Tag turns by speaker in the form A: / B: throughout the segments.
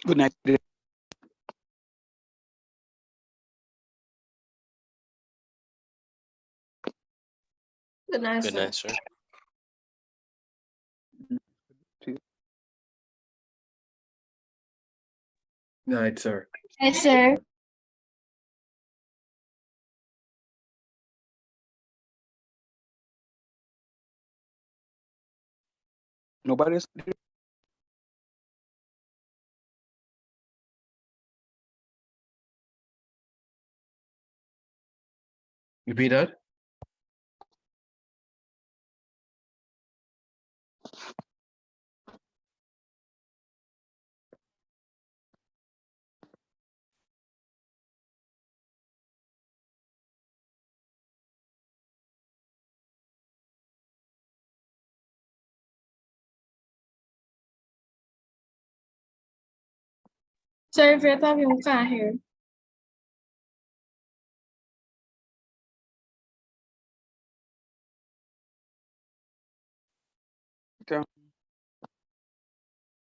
A: Good night.
B: Good night,
C: Good
B: sir.
C: night, sir.
D: Night, sir.
B: Yes, sir.
A: Nobody's
D: Repeat that.
B: Sir, if you're talking, we can't hear.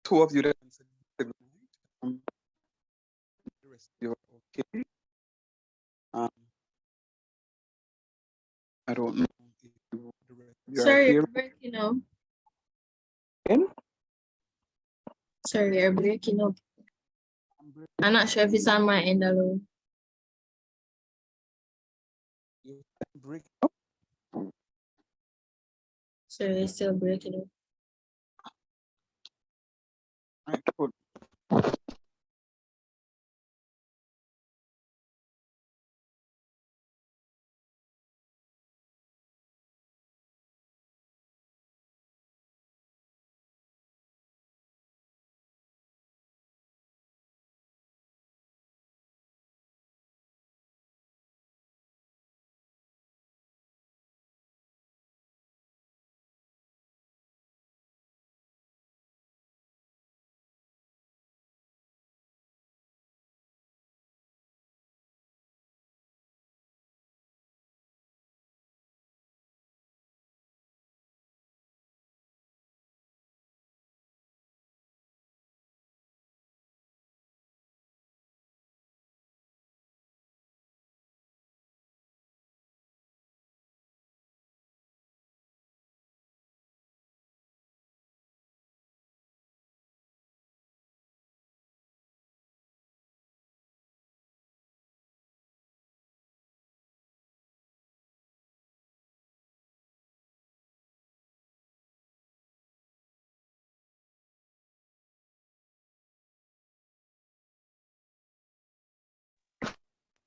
A: two of you that said good night. The rest of you are okay. I don't know if you, the rest of you are
B: Sir,
A: here
B: you're breaking up.
A: again.
B: Sir, you're breaking up. I'm not sure if it's on my end alone.
A: You can break up.
B: Sir, you're still breaking up.
A: Right, good.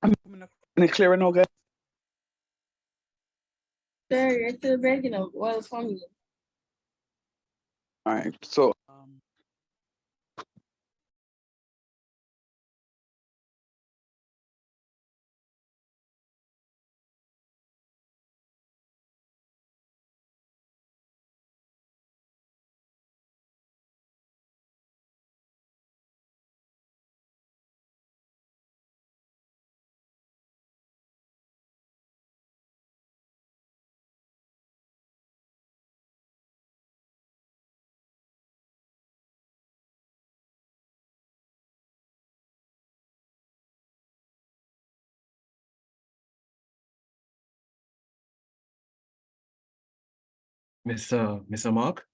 A: I'm coming up. Any clearer now, guys?
B: Sir, you're still breaking up. Well, for me.
A: All right. So
D: Mr. Mark?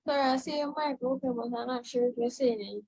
B: Sorry, I see your mic open, but I'm not sure if you're saying anything.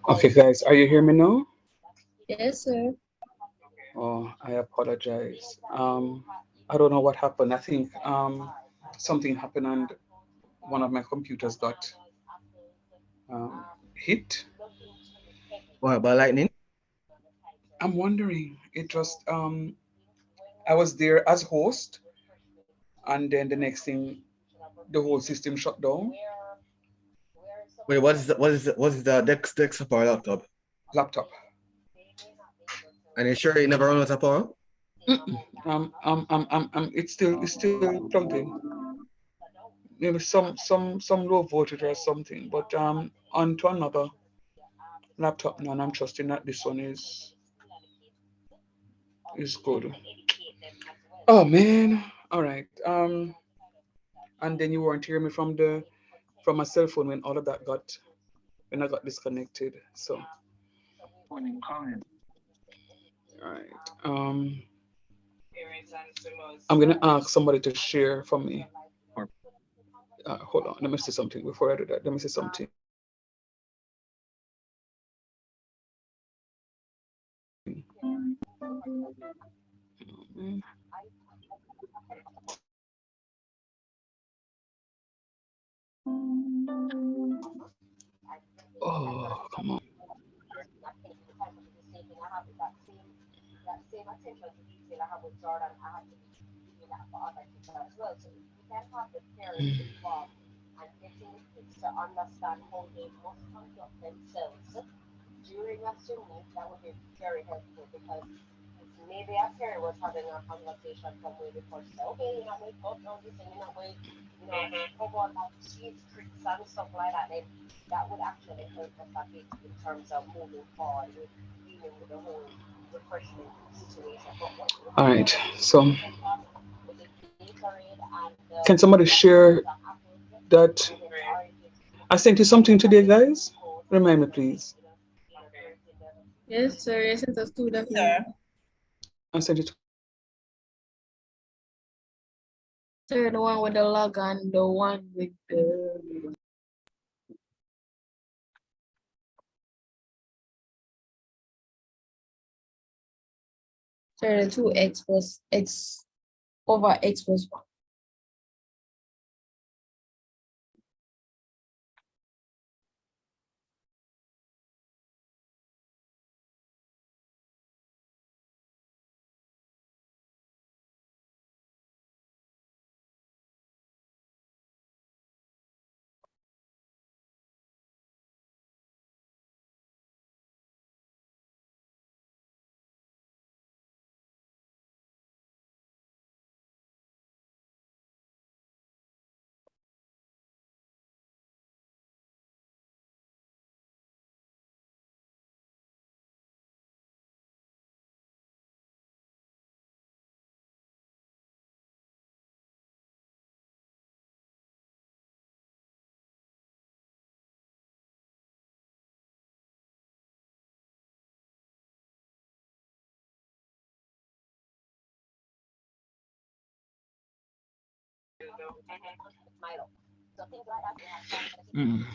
A: Okay, guys, are you hearing me now?
B: Yes, sir.
A: Oh, I apologize. I don't know what happened. I think something happened and one of my computers got hit.
D: What about lightning?
A: I'm wondering. It just I was there as host, and then the next thing, the whole system shut down.
D: Wait, what is the desktop or laptop?
A: Laptop.
D: And you sure it never run out of power?
A: Mm-mm. It's still plugged in. Maybe some low voltage or something, but onto another laptop now, and I'm trusting that this one is good. Oh man. All right. And then you weren't hearing me from my cell phone when all of that got when I got disconnected. So all right. I'm gonna ask somebody to share for me. Hold on. Let me see something before I do that. Let me see something. Oh, come on. All right. So, can somebody share that? I sent you something today, guys. Remind me, please.
B: Yes, sir. Yes, it's a student. Sir.
A: I sent it.
B: Sir, the one with the log and the one with the. Sir, the 2x plus x over x plus 1.
A: Mm.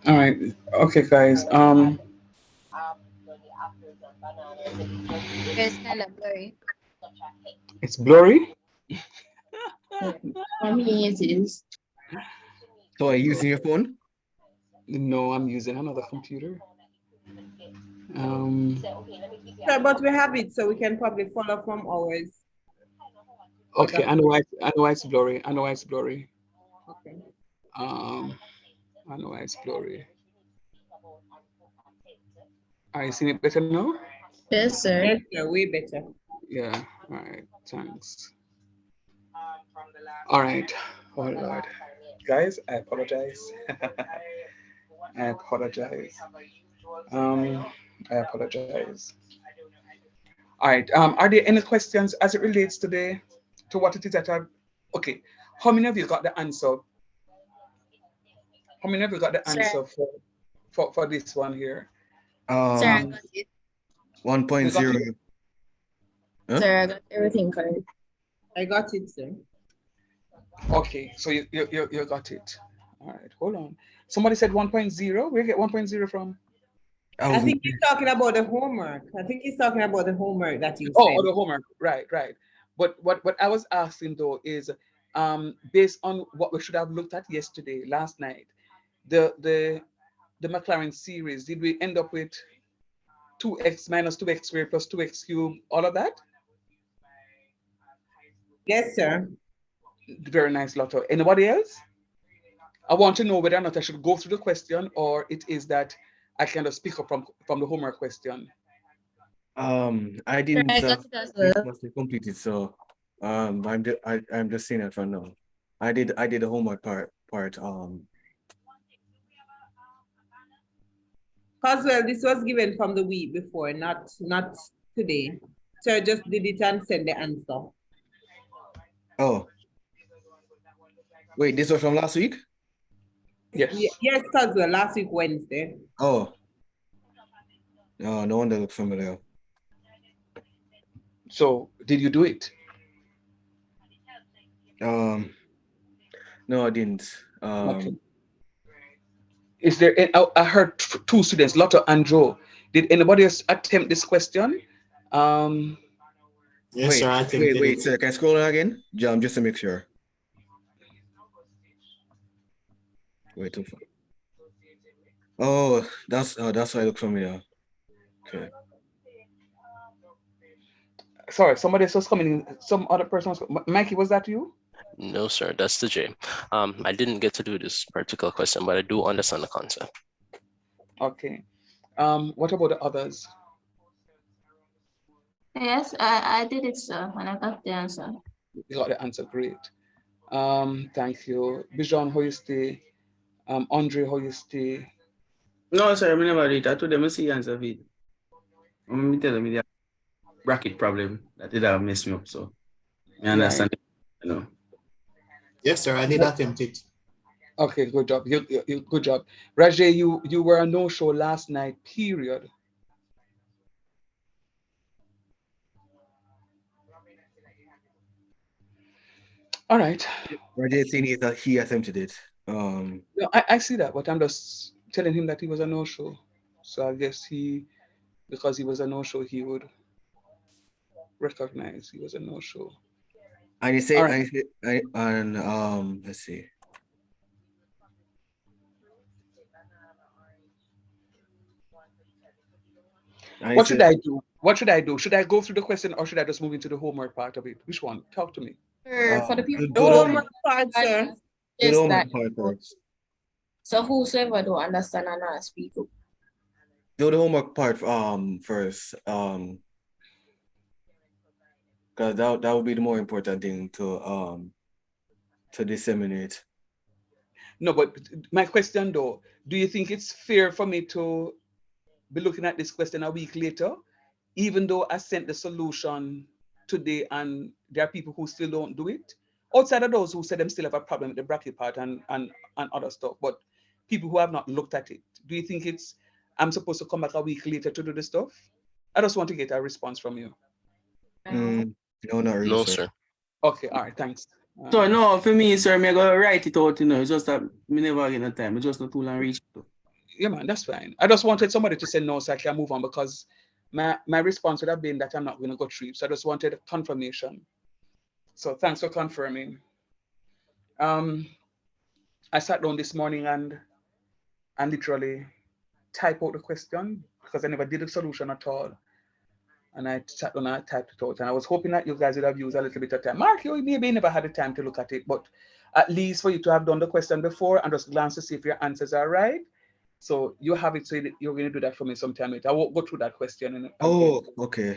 A: All right. Okay, guys.
B: It's kind of blurry.
A: It's blurry.
B: Yeah. For me, it is.
D: So are you using your phone?
A: No, I'm using another computer. Um.
C: So, but we have it, so we can probably follow from ours.
A: Okay, I know why. I know why it's blurry. I know why it's blurry.
C: Okay.
A: Um. I know why it's blurry. Are you seeing it better now?
B: Yes, sir.
C: Yes, sir, way better.
A: Yeah. All right. Thanks. All right. Oh Lord, guys, I apologize. I apologize. Um. I apologize. All right. Are there any questions as it relates to to what it is that I? Okay. How many of you got the answer? How many of you got the
B: Sir,
A: answer for this one here?
B: sir, I
D: Um,
A: Um.
B: got it.
D: 1.0.
A: You got it?
D: Huh?
B: Sir, I got everything correct.
C: I got it, sir.
A: Okay. So you got it. All right. Hold on. Somebody said 1.0. Where you get 1.0 from?
D: I
C: I
D: was
C: think he's talking about the homework. I think he's talking about the homework that you
A: Oh,
C: sent.
A: the homework. Right. Right. But what I was asking though is, based on what we should have looked at yesterday, last night, the the the McLaren series, did we end up with 2x minus 2x squared plus 2x cubed, all of that?
C: Yes, sir.
A: Very nice, Lotto. Anybody else? I want to know whether or not I should go through the question or it is that I can just pick up from the homework question.
D: I
B: Sir,
D: didn't
B: I got it as
D: this
B: well.
D: must be completed, so I'm just seeing it for now. I did the homework part.
C: Coswell, this was given from the week before, not today. So I just did it and send the answer.
D: Oh, wait, this was from last week?
A: Yes.
C: Yes, Coswell, last week Wednesday.
D: Oh, no, no wonder it looked familiar.
A: So did you do it?
D: Um, no, I didn't.
A: Okay. Is there? I heard two students, Lotto and Joe. Did anybody else attempt this question? Um.
E: Yes, sir, I attempted
D: Wait,
E: it.
D: sir, can I scroll down again? Just to make sure. Wait, too far. Oh, that's why it looks familiar. Okay.
A: Sorry, somebody else was coming in. Some other person was. Mikey, was that you?
F: No, sir, that's the J. I didn't get to do this particular question, but I do understand the concept.
A: Okay. What about the others?
B: Yes, I did it, sir, and I got the answer.
A: You got the answer. Great. Thank you. Bijan, how you stay? Andre, how you stay?
E: No, sir, I never did. I told them to see answer of it. I'm telling me the bracket problem that did have messed me up. So I
A: Right.
E: understand. You know.
G: Yes, sir, I did attempt it.
A: Okay, good job. Good job. Rajay, you were a no-show last night, period. All right.
D: Rajay saying he attempted it.
A: No, I see that, but I'm just telling him that he was a no-show. So I guess because he was a no-show, he would recognize he was a no-show.
D: And he
A: All
D: said,
A: right.
D: let's see. And he
A: What should
D: said,
A: I do? What should I do? Should I go through the question or should I just move into the homework part of it? Which one? Talk to me.
B: For the people
D: do,
C: The
D: do
B: who
D: the
B: don't
C: homework
D: homework,
C: part,
B: understand,
C: sir.
D: do the
B: yes, that.
D: homework part first.
B: So whosoever don't understand and not speak up.
D: Do the homework part first. Because that would be the more important thing to disseminate.
A: No, but my question though, do you think it's fair for me to be looking at this question a week later, even though I sent the solution today and there are people who still don't do it? Outside of those who said them still have a problem with the bracket part and other stuff, but people who have not looked at it, do you think I'm supposed to come back a week later to do the stuff? I just want to get a response from you.
B: No.
D: No, not really,
F: No,
D: sir.
F: sir.
A: Okay, all right, thanks.
E: So no, for me, sir, me go write it out. You know, it's just that me never get no time. It's just not too long reach.
A: Yeah, man, that's fine. I just wanted somebody to say no so I can move on because my response would have been that I'm not going to go through. So I just wanted confirmation. So thanks for confirming. Um, I sat down this morning and literally type out the question because I never did a solution at all. And I sat down and I typed it out. And I was hoping that you guys would have used a little bit of time. Mark, you maybe never had the time to look at it, but at least for you to have done the question before and just glance to see if your answers are right. So you have it, so you're going to do that for me sometime later. I won't go through that question again.
D: Oh, okay.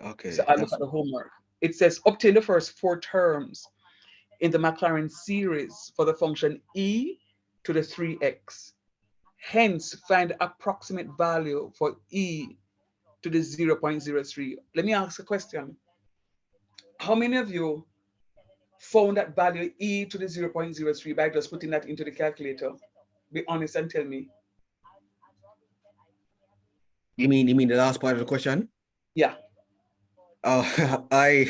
A: So
D: Okay.
A: I look at the homework. It says obtain the first four terms in the Maclaurin series for the function e to the 3x. Hence, find the approximate value for e to the 0.03. Let me ask a question. How many of you found that value e to the 0.03 by just putting that into the calculator? Be honest and tell me.
D: You mean the last part of the question?
A: Yeah.
D: I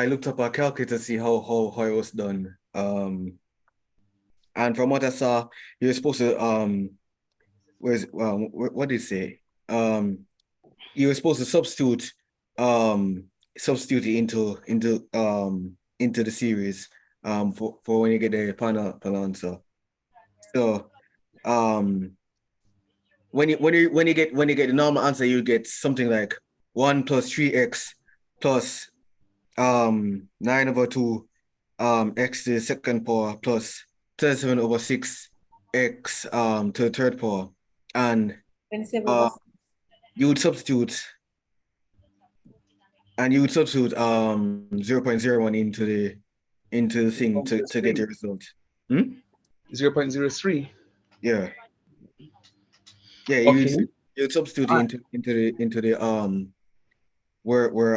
D: looked up a calculator to see how it was done. And from what I saw, you're supposed to what did it say? You were supposed to substitute it into the series for when you get the final answer. So when you get the normal answer, you get something like 1 plus 3x plus 9/2 x to the second power plus 37/6 x to the third power, and
C: 27 over
D: you would substitute 0.01 into the thing to get your result.
A: 0.03.
D: Yeah. Yeah,
A: Okay.
D: you'd substitute
A: All
D: it
A: right.
D: into the where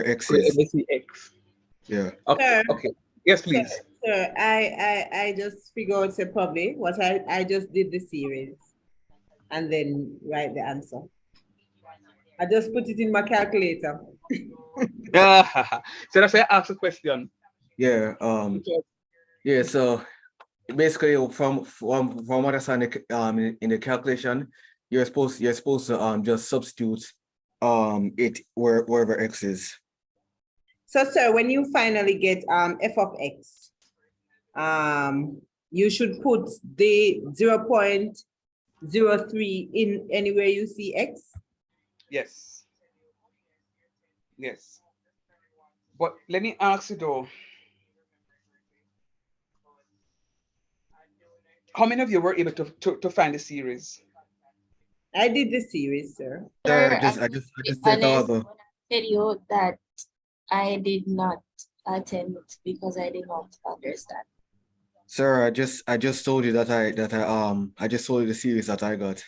D: x
A: Where
D: is.
A: ABC X.
D: Yeah.
A: Okay.
C: Sir,
A: Okay. Yes,
C: sir,
A: please.
C: sir, I just figured out say probably what I just did the series and then write the answer. I just put it in my calculator.
A: So that's why I asked a question.
D: Yeah. Yeah, so basically from what I saw in the calculation, you're supposed to just substitute it wherever x is.
C: So, sir, when you finally get f of x, you should put the 0.03 in anywhere you see x.
A: Yes. Yes. But let me ask you though. How many of you were able to find the series?
C: I did the series, sir.
D: Sir,
B: Sir,
D: I
B: be
D: just said
B: honest
D: the
B: when I tell you that I did not attempt because I did not understand.
D: Sir, I just told you that I just told you the series that I got.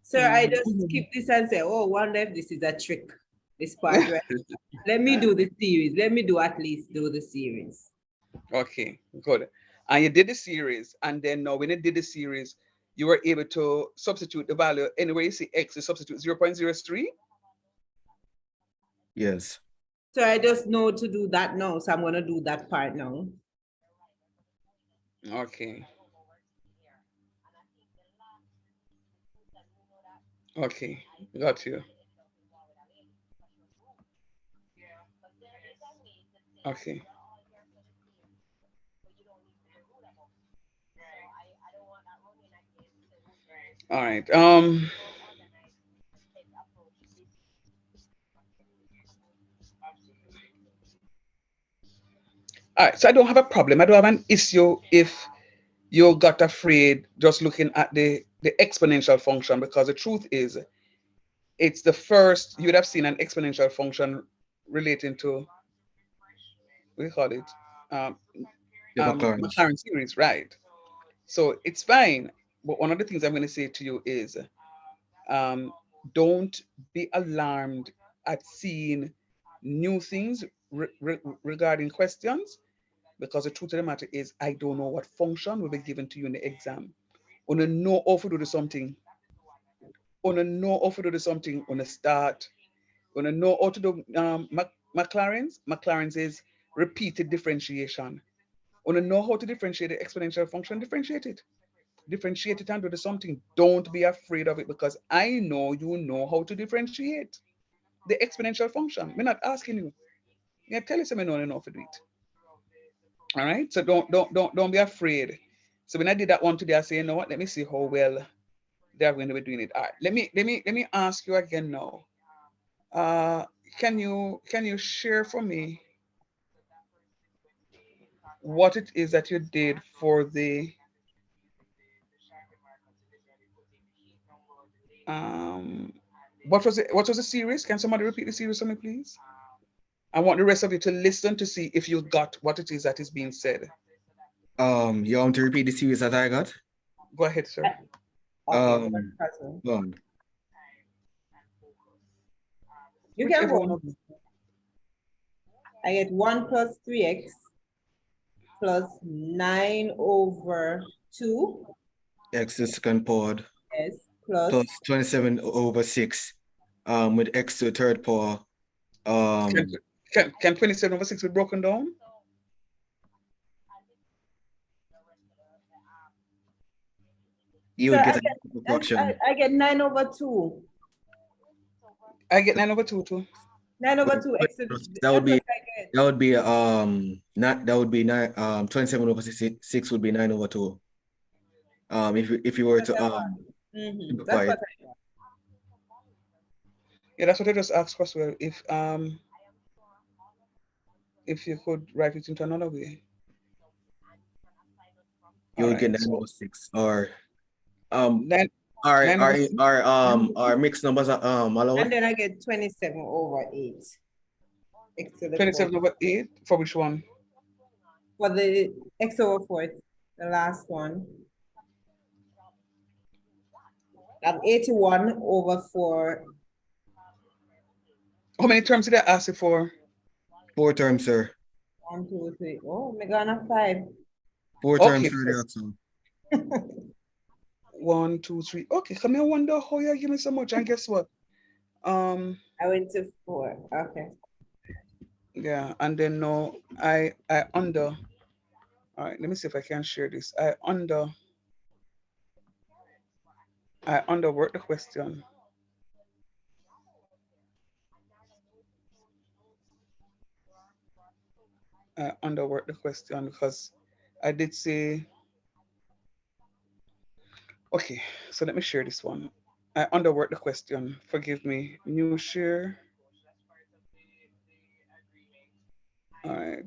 C: Sir, I just skip this and say, oh, wonder if this is a trick. This part, right? Let me do the series. Let me do at least do the series.
A: Okay, good. And you did the series, and then now when you did the series, you were able to substitute the value anywhere you see x, you substitute 0.03.
D: Yes.
C: So I just know to do that now. So I'm gonna do that part now.
A: Okay. Okay, got you. Okay. All right. All right. So I don't have a problem. I don't have an issue if you got afraid just looking at the exponential function, because the truth is it's the first you would have seen an exponential function relating to, what do you call it, um,
D: The McLaren's.
A: Maclaurin series, right? So it's fine. But one of the things I'm going to say to you is, um, don't be alarmed at seeing new things regarding questions, because the truth of the matter is I don't know what function will be given to you in the exam. On a know how to do something, on a know how to do something on a start, on a know how to do Maclaren's is repeated differentiation. On a know how to differentiate the exponential function, differentiate it. Differentiate it and do the something. Don't be afraid of it because I know you know how to differentiate the exponential function. We're not asking you. Yeah, tell you something, know enough to do it. All right. So don't be afraid. So when I did that one today, I say, you know what? Let me see how well they're going to be doing it. All right. Let me ask you again now. Uh, can you share for me what it is that you did for the um what was the series? Can somebody repeat the series for me, please? I want the rest of you to listen to see if you got what it is that is being said.
D: You want to repeat the series that I got?
A: Go ahead, sir.
C: Okay, word
D: Um,
C: puzzle.
D: go on.
C: You can
A: Whichever one
C: go.
A: of you.
C: I get 1 plus 3x plus 9 over 2.
D: X to the second power
C: Yes, plus
D: plus 27 over 6. With x to the third power.
A: Can, can 27 over 6 be broken down?
D: You
C: so
D: would
C: I
D: get a
C: get
D: fraction.
C: I get 9 over 2.
A: I get 9 over 2 too.
C: 9 over 2 x to
D: That would
C: that's
D: be
C: what I get.
D: that would be not that would be 27 over 6 would be 9 over 2. If you were
C: That's
D: to
C: what I want.
D: simplify
C: That's what
D: it.
C: I got.
A: Yeah, that's what I just asked as well. If you could write it into another way.
D: You
A: All
D: would get
A: right.
D: 9
A: So
D: over 6. Or um
A: 9 9 over 6.
D: our mixed numbers are
C: And
D: allowed.
C: then I get 27 over 8 x to the 4th.
A: 27 over 8 for which one?
C: For the x over 4th, the last one. I have 81 over 4.
A: How many terms did I ask you for?
D: 4 terms, sir.
C: 1, 2, 3. Oh, me gonna 5.
D: 4 terms
A: Okay,
D: for the also.
A: 1, 2, 3. Okay, come here. Wonder how you give me so much. And guess what?
C: I went to 4. Okay.
A: Yeah, and then no, I under. All right, let me see if I can share this. I underwork the question. I underwork the question because I did say, okay, so let me share this one. I underwork the question. Forgive me. New share. All right.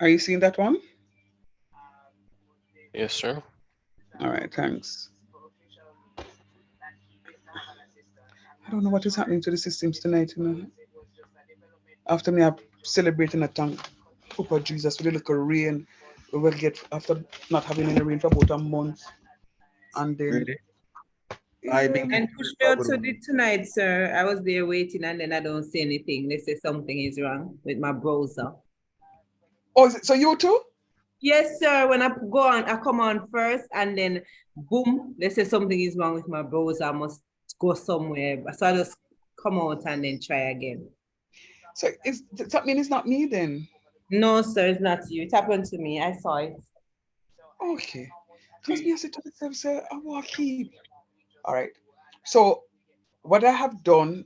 A: Are you seeing that one?
F: Yes, sir.
A: All right, thanks. I don't know what is happening to the systems tonight, you know. After me, I'm celebrating a thank Papa Jesus with a little rain we will get after not having any rain for about a month. And then,
D: Really? I
A: yeah,
D: think
C: And push me out to the tonight, sir. I was there waiting and then I don't see anything. They say something is wrong with my browser.
A: oh, so you too?
C: Yes, sir. When I go on, I come on first and then boom, they say something is wrong with my browser. I must go somewhere. So I just come out and then try again.
A: So does that mean it's not me then?
C: No, sir, it's not you. It happened to me. I saw it.
A: Okay. Because me, I said to myself, say, I will keep. All right. So what I have done,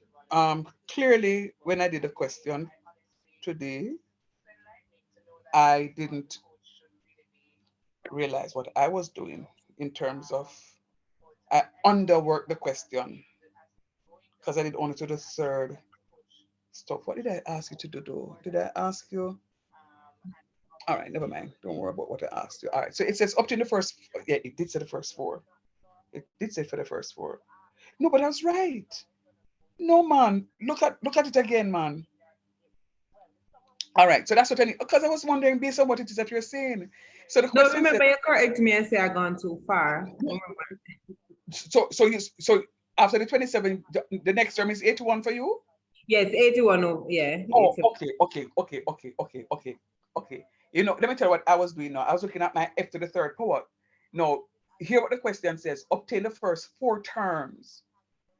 A: clearly when I did the question today, I didn't realize what I was doing in terms of I underworked the question because I did only to the third stuff. What did I ask you to do though? Did I ask you? All right, never mind. Don't worry about what I asked you. All right. So it says up to the first. Yeah, it did say the first four. It did say for the first four. No, but I was right. No, man. Look at it again, man. All right. So that's what I need. Because I was wondering based on what it is that you're saying. So the
C: No,
A: question says,
C: remember you correct me and say I gone too far. Remember.
A: so after the 27, the next term is 81 for you?
C: Yes, 81. Oh, yeah.
A: Oh,
C: 81.
A: okay. Okay. You know, let me tell you what I was doing now. I was looking at my f to the third power. Now, hear what the question says. Obtain the first four terms.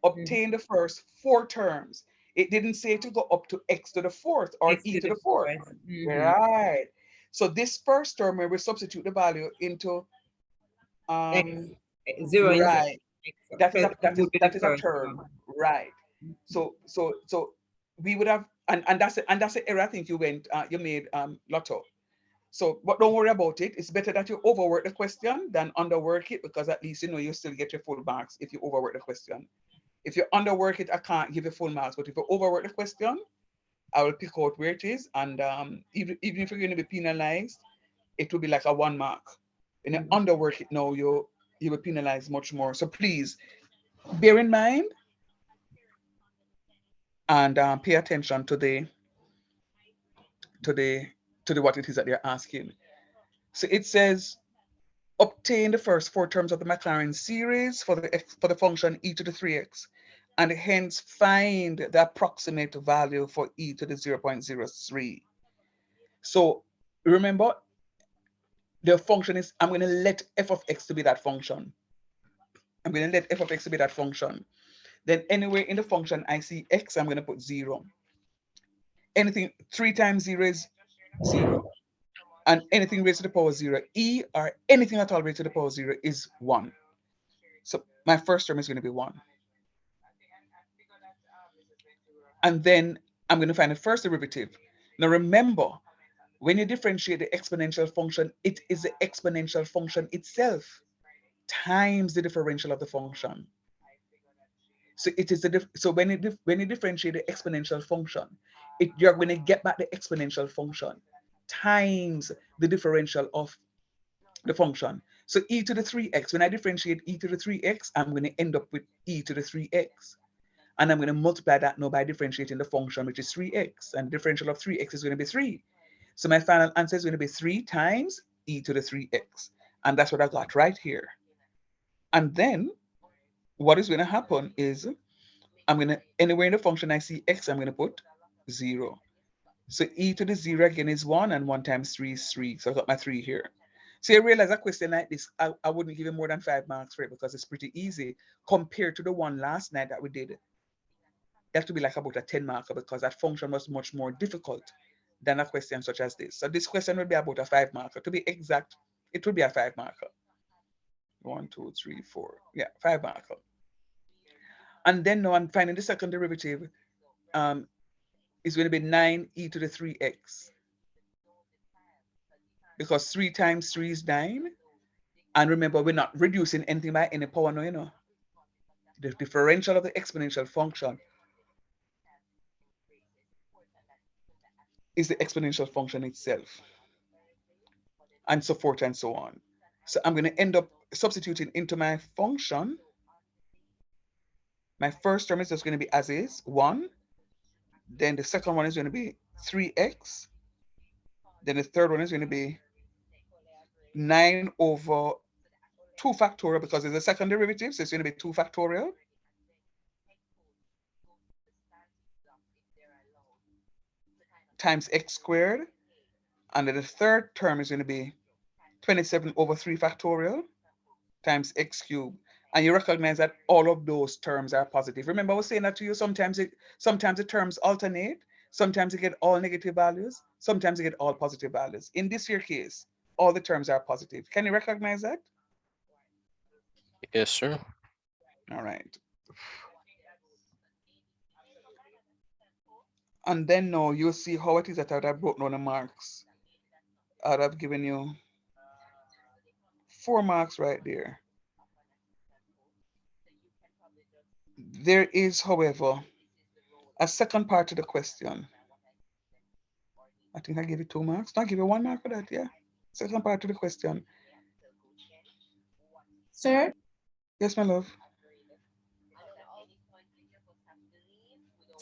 A: Obtain the first four terms. It didn't say to go up to x to the fourth or
C: X
A: e
C: to
A: to
C: the
A: the fourth.
C: fourth.
A: Right. So this first term where we substitute the value into
C: Zero inside.
A: right. That is a that is
C: Would be the
A: that is a
C: first
A: term.
C: one.
A: Right. So we would have and that's the error I think you made Lotto. So, but don't worry about it. It's better that you overwork the question than underwork it, because at least you know you still get your full marks if you overwork the question. If you underwork it, I can't give you full marks. But if you overwork the question, I will pick out where it is, and even if you're going to be penalized, it will be like a 1 mark. When you underwork it now, you will penalize much more. So please bear in mind and pay attention to the to the what it is that they're asking. So it says obtain the first four terms of the Maclaurin series for the function e to the 3x, and hence find the approximate value for e to the 0.03. So remember, the function is, I'm going to let f of x to be that function. I'm going to let f of x to be that function. Then anywhere in the function I see x, I'm going to put 0. Anything 3 times 0 is 0. And anything raised to the power 0, e or anything at all raised to the power 0 is 1. So my first term is going to be 1. And then I'm going to find the first derivative. Now remember, when you differentiate the exponential function, it is the exponential function itself times the differential of the function. So it is so when you differentiate the exponential function, you're going to get back the exponential function times the differential of the function. So e to the 3x, when I differentiate e to the 3x, I'm going to end up with e to the 3x. And I'm going to multiply that now by differentiating the function, which is 3x. And the differential of 3x is going to be 3. So my final answer is going to be 3 times e to the 3x. And that's what I got right here. And then what is going to happen is I'm going to, anywhere in the function I see x, I'm going to put 0. So e to the 0 again is 1, and 1 times 3 is 3. So I got my 3 here. So you realize a question like this, I wouldn't give you more than 5 marks for it, because it's pretty easy compared to the one last night that we did. That would be like about a 10 marker, because that function was much more difficult than a question such as this. So this question would be about a 5 marker. To be exact, it would be a 5 marker. 1, 2, 3, 4. Yeah, 5 marker. And then now I'm finding the second derivative is going to be 9 e to the 3x. Because 3 times 3 is 9. And remember, we're not reducing anything by any power now, you know. The differential of the exponential function is the exponential function itself, and so forth and so on. So I'm going to end up substituting into my function. My first term is just going to be as is, 1. Then the second one is going to be 3x. Then the third one is going to be 9 over 2 factorial, because it's a second derivative, so it's going to be 2 factorial. Times x squared. And then the third term is going to be 27 over 3 factorial times x cubed. And you recognize that all of those terms are positive. Remember I was saying that to you, sometimes the terms alternate. Sometimes you get all negative values, sometimes you get all positive values. In this here case, all the terms are positive. Can you recognize that?
F: Yes, sir.
A: All right. And then now you'll see how it is that I would have broken down the marks. I would have given you 4 marks right there. There is, however, a second part to the question. I think I gave you 2 marks. No, I give you 1 mark for that, yeah. Second part to the question.
B: Sir,
A: Yes, my love.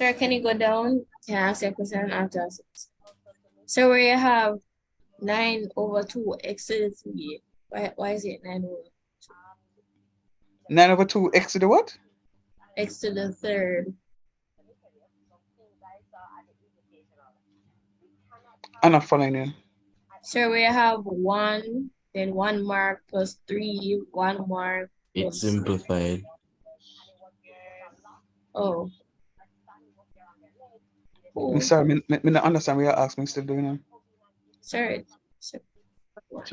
B: sir, can you go down? Can I ask you a question after? So where you have 9 over 2 x to the 3, why is it 9 over
A: 9 over 2 x to the what?
B: x to the third?
A: I'm not following you.
B: So we have 1, then 1 mark plus 3, 1 mark.
E: It's simplified.
B: Oh.
A: I'm sorry, me not understand what you're asking me still doing now.
B: Sir,
E: So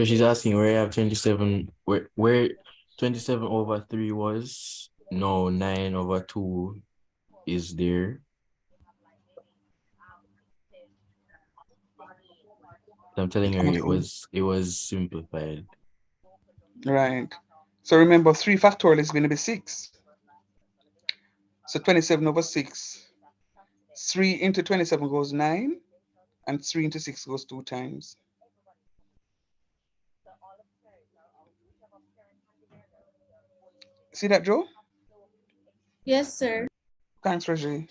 E: she's asking where you have 27, where 27 over 3 was. No, 9 over 2 is there. I'm telling her it was simplified.
A: Right. So remember, 3 factorial is going to be 6. So 27 over 6. 3 into 27 goes 9, and 3 into 6 goes 2 times. See that, Joe?
B: Yes, sir.
A: Thanks, Reggie.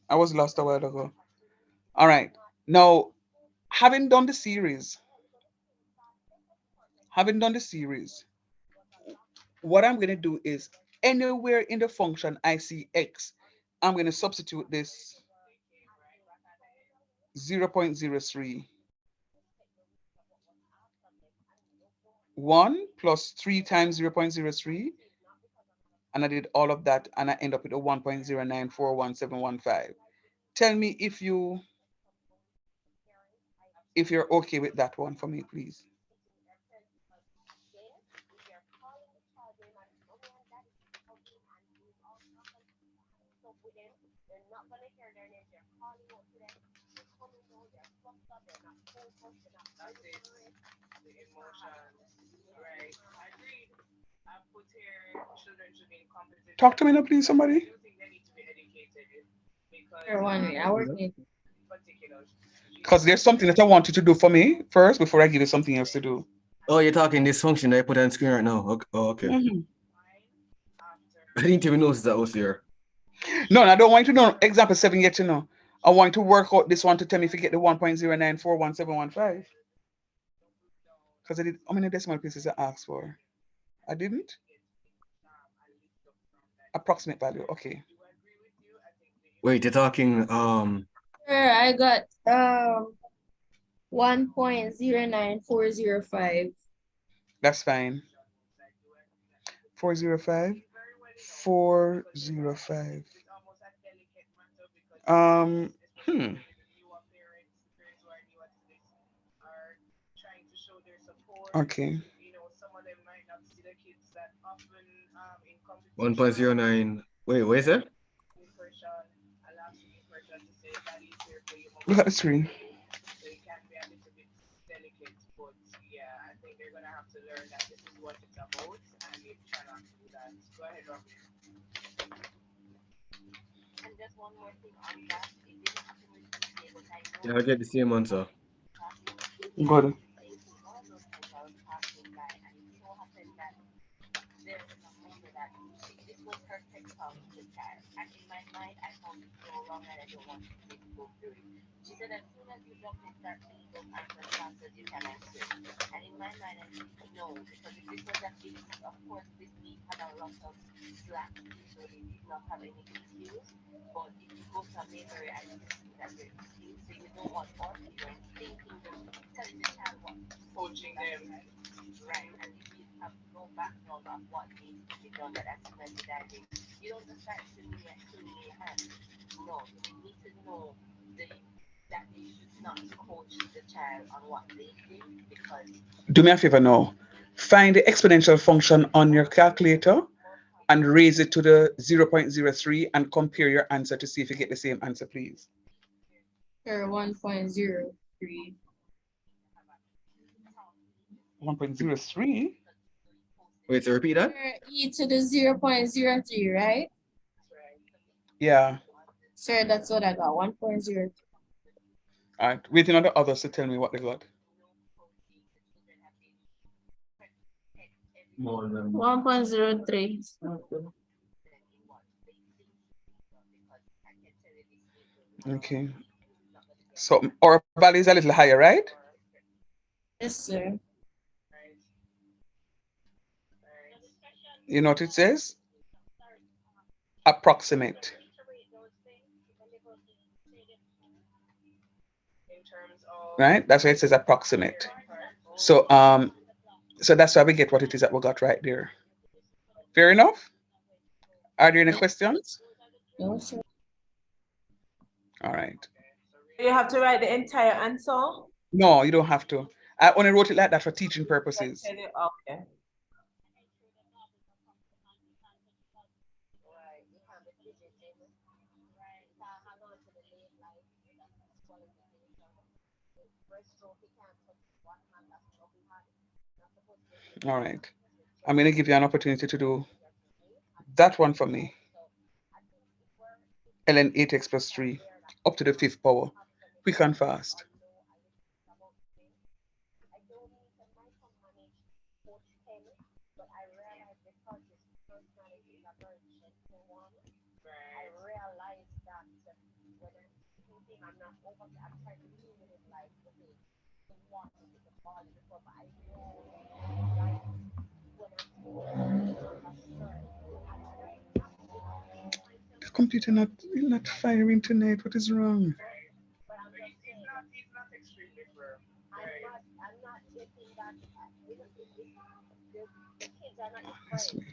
A: I was lost a while ago. All right. Now, having done the series, what I'm going to do is anywhere in the function I see x, I'm going to substitute this 0.03. 1 plus 3 times 0.03, and I did all of that, and I end up with a 1.094175. Tell me if you're okay with that one for me, please. Talk to me now, please, somebody.
B: Sure, one minute. I work in.
A: Because there's something that I want you to do for me first before I give you something else to do.
D: Oh, you're talking this function that I put on screen right now. Okay. Oh, okay.
A: Mhm.
D: I didn't even notice that was there.
A: No, I don't want you to know example 7 yet, you know. I want to work out this one to tell me if you get the 1.094175. Because I did, how many decimal places I asked for? I didn't? Approximate value, okay.
D: Wait, you're talking
B: Sir, I got 1.09405.
A: That's fine. 405. 405. Um, hmm. Okay.
D: 1.09. Wait, what is it?
A: Look at the screen.
D: Yeah, I get the same answer.
A: Good. Do me a favor now. Find the exponential function on your calculator and raise it to the 0.03 and compare your answer to see if you get the same answer, please.
B: Sure, 1.03.
A: 1.03?
D: Wait, so repeat that?
B: Sir, e to the 0.03, right?
A: Yeah.
B: Sir, that's what I got. 1.03.
A: All right. Waiting on the others to tell me what they got.
B: 1.03.
A: Okay. So our value is a little higher, right?
B: Yes, sir.
A: You know what it says? Approximate. Right? That's why it says approximate. So so that's why we get what it is that we got right there. Fair enough? Are there any questions?
B: No, sir.
A: All right.
C: You have to write the entire answer.
A: No, you don't have to. I only wrote it like that for teaching purposes.
C: Okay.
A: All right. I'm going to give you an opportunity to do that one for me. ln 8x plus 3 up to the fifth power. Quick and fast. The computer not firing tonight. What is wrong? Yes, me.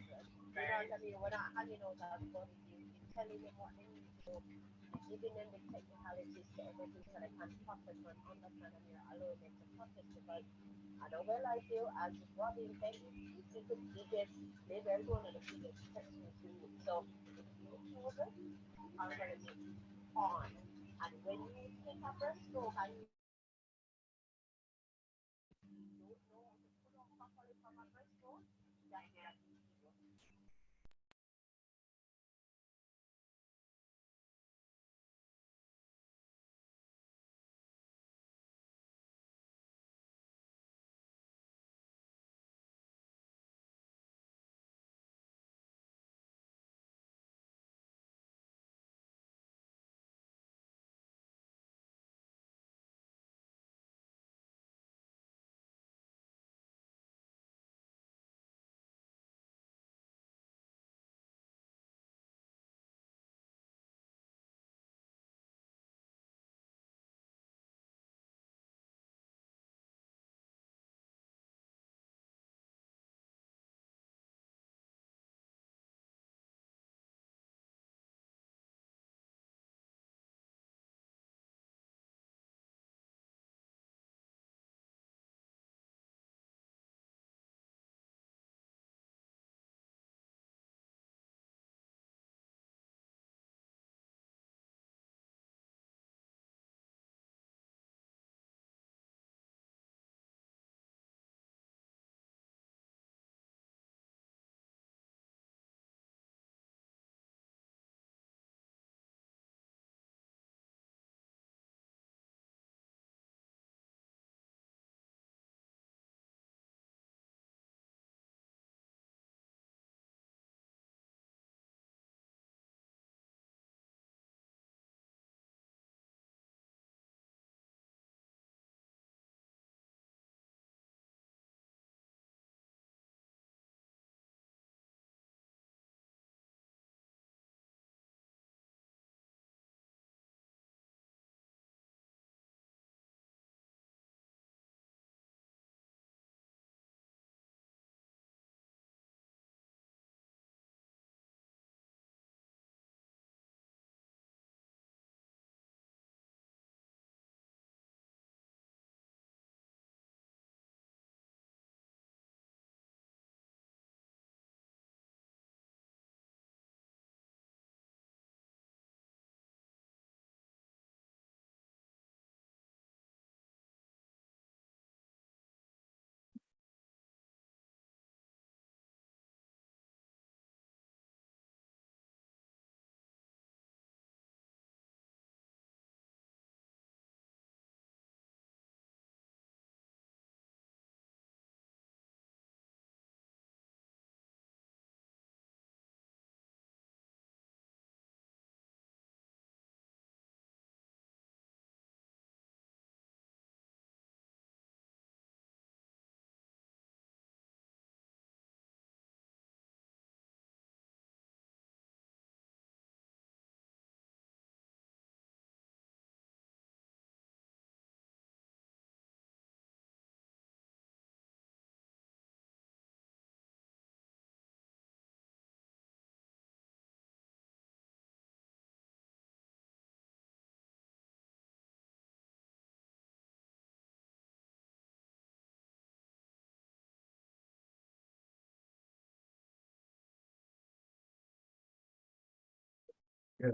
D: Yeah,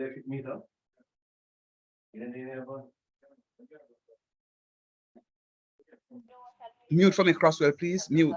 D: they pick me up.
A: Mute for me, Crosswell, please. Mute.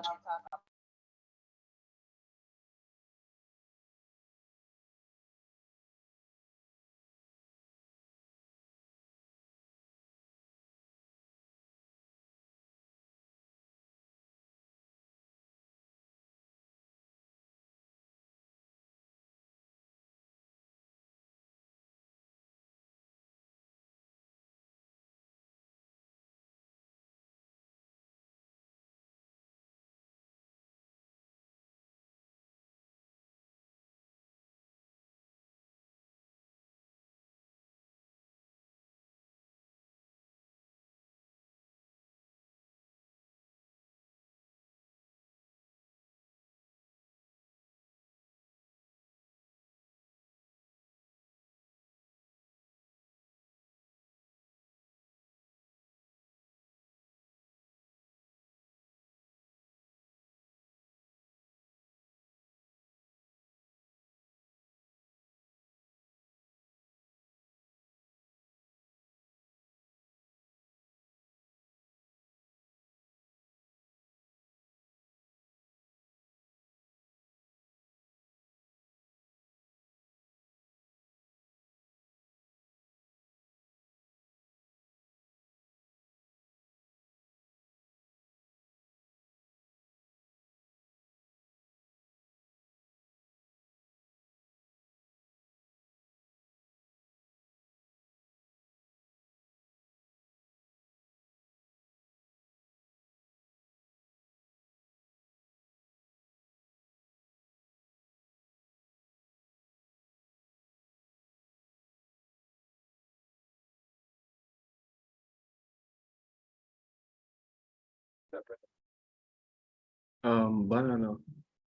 D: Banana.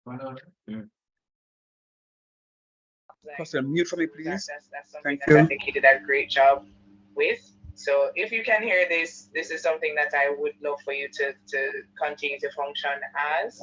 D: Banana.
A: Crosswell, mute for me, please.
H: That's something
A: Thank
H: that I
A: you.
H: think he did a great job with. So if you can hear this, this is something that I would love for you to continue to function as.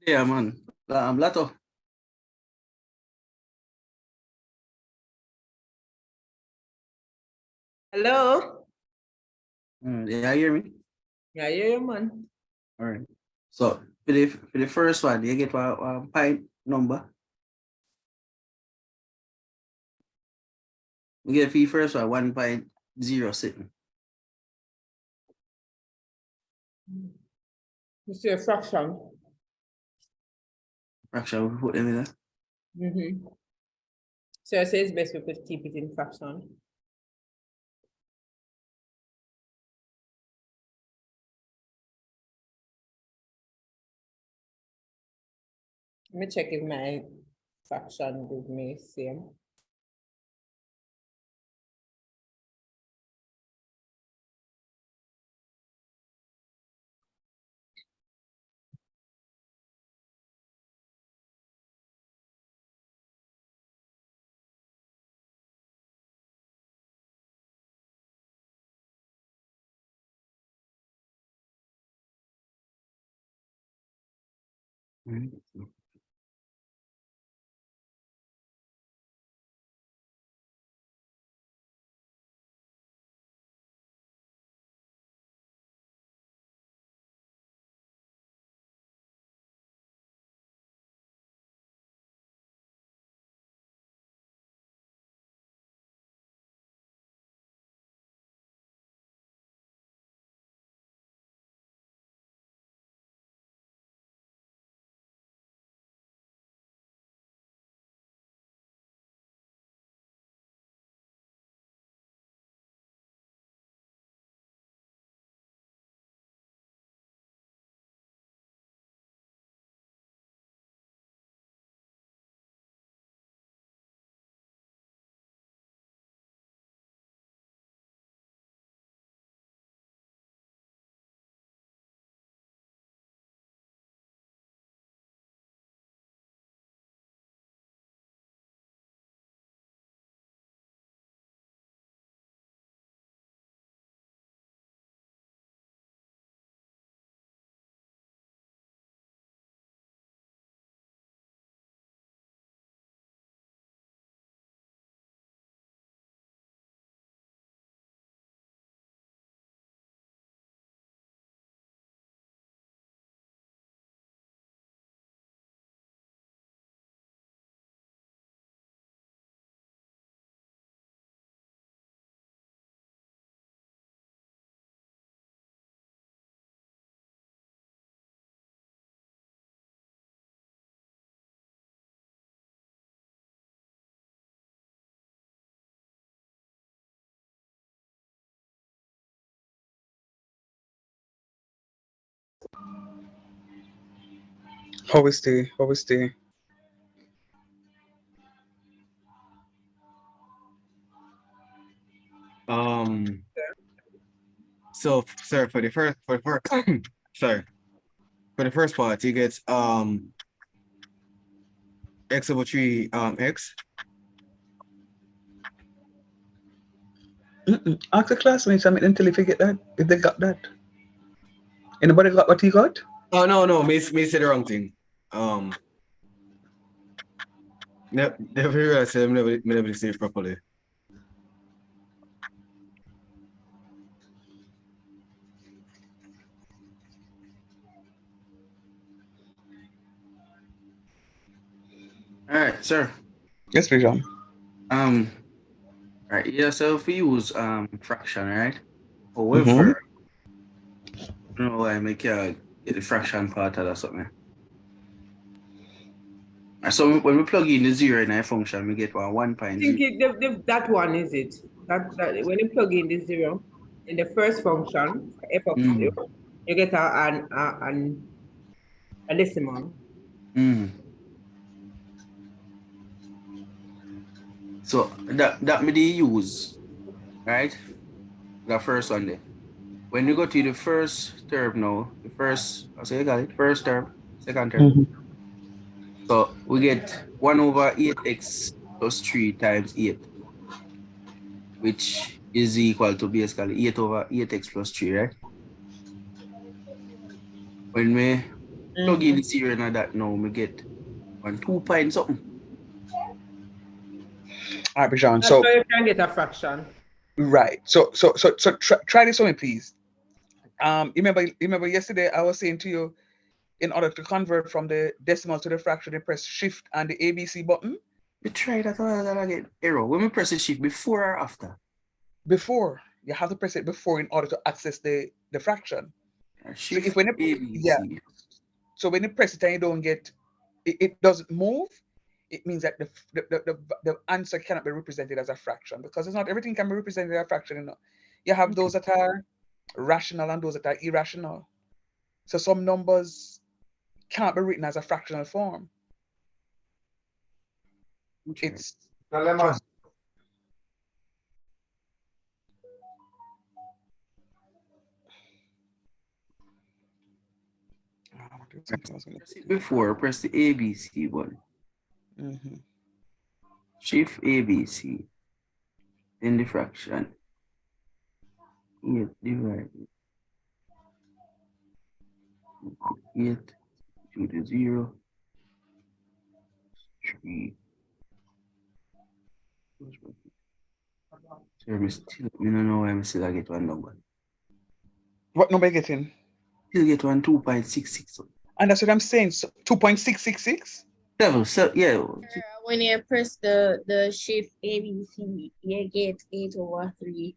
E: Yeah, man. Lato.
C: Hello?
E: Yeah, you hear me?
C: Yeah, yeah, man.
E: All right. So for the first one, you get one pint number. We get for the first one 1.0
C: You see a fraction.
E: fraction. We put them in there.
C: Mm-hmm. So I say it's best we could keep it in fraction. Let me check if my fraction with me same.
A: How we stay? How we stay?
D: So sir, sorry, for the first part, you get x over 3 x.
A: Ask the classmates. I mean, until if you get that, if they got that. Anybody got what he got?
D: Oh no, me said the wrong thing. Never realized I never say it properly.
E: All right, sir.
A: Yes, please, John.
E: Right, yeah, so if we use fraction, right?
A: Mm-hmm.
E: However, you know, I make get the fraction part of that something. So when we plug in the zero in a function, we get one
C: I
E: point
C: think
E: zero.
C: that one is it. That when you plug in the zero in the first function, f of zero, you get a decimal.
E: So that me they use, right? The first one there. When you go to the first term now, the first, I say you got it, first term, second term.
A: Mm-hmm.
E: So we get 1 over 8x plus 3 times 8, which is equal to basically 8 over 8x plus 3, right? When we Plug in the serial and that now, we get 2 point something.
A: All right, Bijan.
C: That's
A: So
C: how you can get a fraction.
A: right. So try this for me, please. You remember yesterday I was saying to you, in order to convert from the decimal to the fraction, you press Shift and the ABC button.
E: We try that and I get error. When we press the shift, before or after?
A: Before, you have to press it before in order to access the fraction. So
E: Shift
A: if when you, yeah,
E: ABC.
A: so when you press it and you don't get it doesn't move, it means that the answer cannot be represented as a fraction, because it's not everything can be represented as a fraction. You have those that are rational and those that are irrational. So some numbers can't be written as a fractional form.
E: Okay.
A: It's
G: Dilemma.
A: just something else.
E: Press it before, press the ABC button.
A: Mm-hmm.
E: Shift ABC. Then the fraction. 8 divided 8 to the 0. 3. So I still, I don't know why I still get one number.
A: What number you getting?
E: Still get one 2.66.
A: And that's what I'm saying. So 2.666.
E: So yeah.
B: When you press the shift ABC, you get 8/3.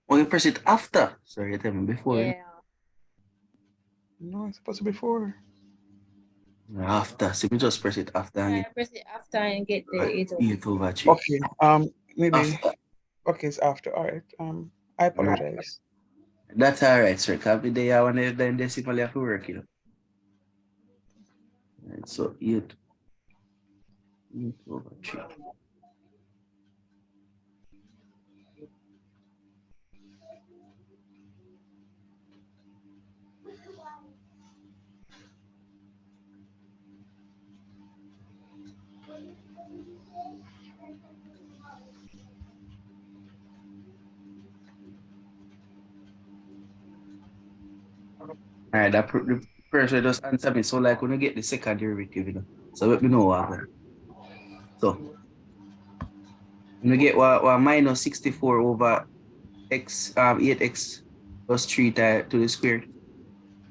E: Or you press it after. Sorry, tell me before.
B: Yeah.
A: No, it's supposed to be 4.
E: After. So we just press it after and
B: I press it after and get the
E: 8/3.
A: Okay. Maybe.
E: After.
A: Okay, it's after. All right. I apologize.
E: That's all right, sir. Every day I want to then decimal have to work, you know. Right, so 8/3. All right, the person just answer me. So like when you get the second derivative, you know. So let me know what happened. So when you get what minus 64 over x 8x plus 3 to the square.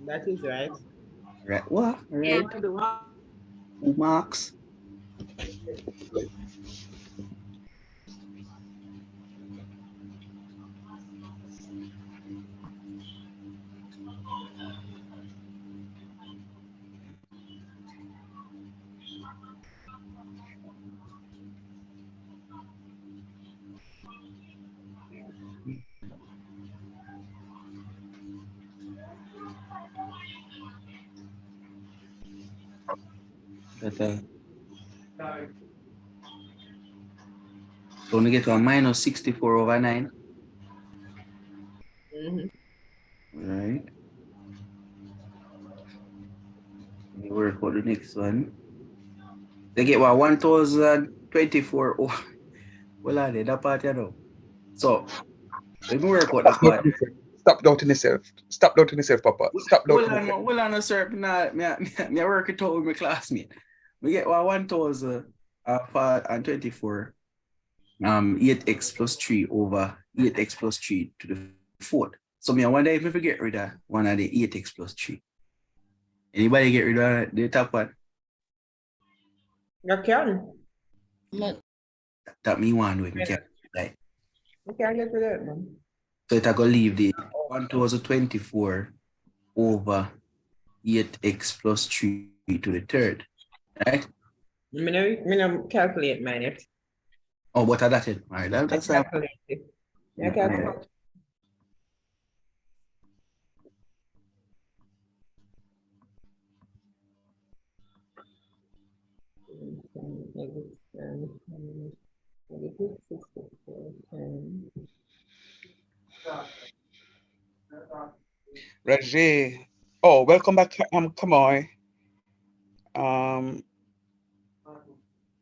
C: That is right.
E: Right. What? Right. 2 marks. That so when you get to a minus 64 over 9. Right. You work out the next one. They get what 1024. Oh, well, are they that part, you know? So let me work out that part.
A: Stop doubting yourself. Stop doubting yourself, Papa. Stop doubting yourself.
E: Well, on a sir, me work it out with my classmate. We get what 1024 8x plus 3 over 8x plus 3 to the 4th. So me I wonder if we get rid of one of the 8x plus 3. Anybody get rid of the top one?
C: You can.
E: That me one with me can like.
C: You can get rid of it, man.
E: So it I go leave the 1024 over 8x plus 3 to the 3rd. Right?
C: Me no calculate mine yet.
E: Oh, what are that? All right, that's
C: I calculate it. I calculate.
A: Roger. Oh, welcome back, Kamoy. Um,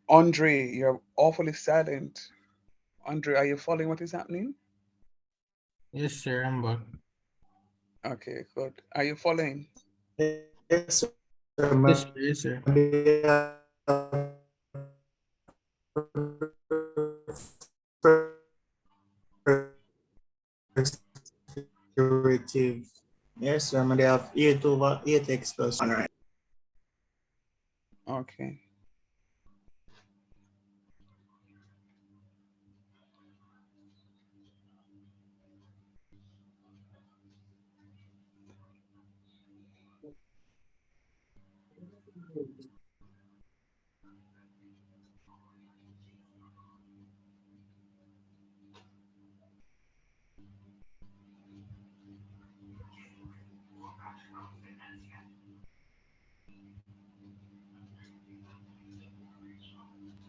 A: Andre, you're awfully silent. Andre, are you following what is happening?
I: Yes, sir, I'm back.
A: Okay, good. Are you following?
G: Yes, sir.
E: Yes, sir. Yes, sir.
G: Derivative. Yes, sir. They have 8 over 8x plus 1, right?
A: Okay.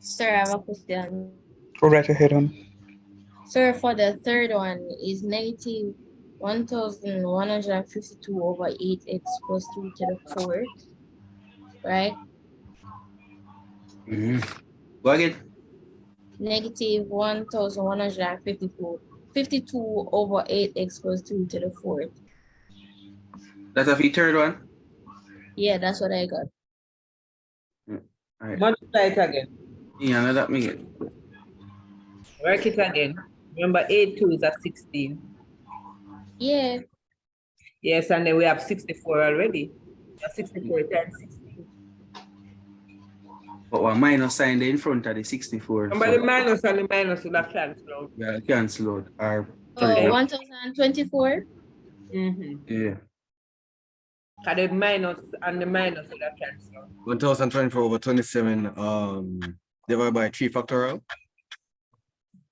B: Sir, I have a question.
A: Go right ahead on.
B: Sir, for the third one is negative 1152 over 8x plus 3 to the fourth, right?
E: Go again.
B: Negative 1152 over 8x plus 3 to the fourth.
E: That's a third one.
B: Yeah, that's what I got.
E: All right.
C: Multiply it again.
E: Yeah, now that me get.
C: Work it again. Remember 8 2s are 16.
B: Yeah,
C: Yes, and then we have 64 already. That's 64 times 16.
E: But one minus sign there in front of the 64.
C: Remember the minus and the minus will have cancelled.
E: Yeah, cancel out. Or
B: oh,
C: Okay.
B: 1024.
C: Mm-hmm.
E: yeah.
C: And the minus and the minus will have cancelled.
D: 1024 over 27 divided by 3 factorial.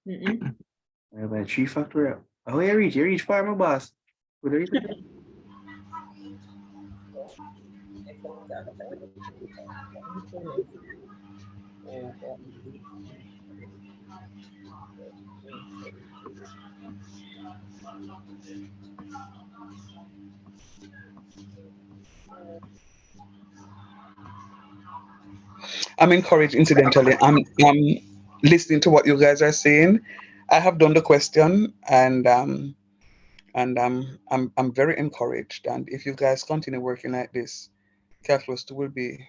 C: Mm-mm.
E: By 3 factorial. Oh, you reach far, my boss. Good reach.
A: I'm encouraged, incidentally. I'm listening to what you guys are saying. I have done the question, and I'm very encouraged. And if you guys continue working like this, calculus 2 will be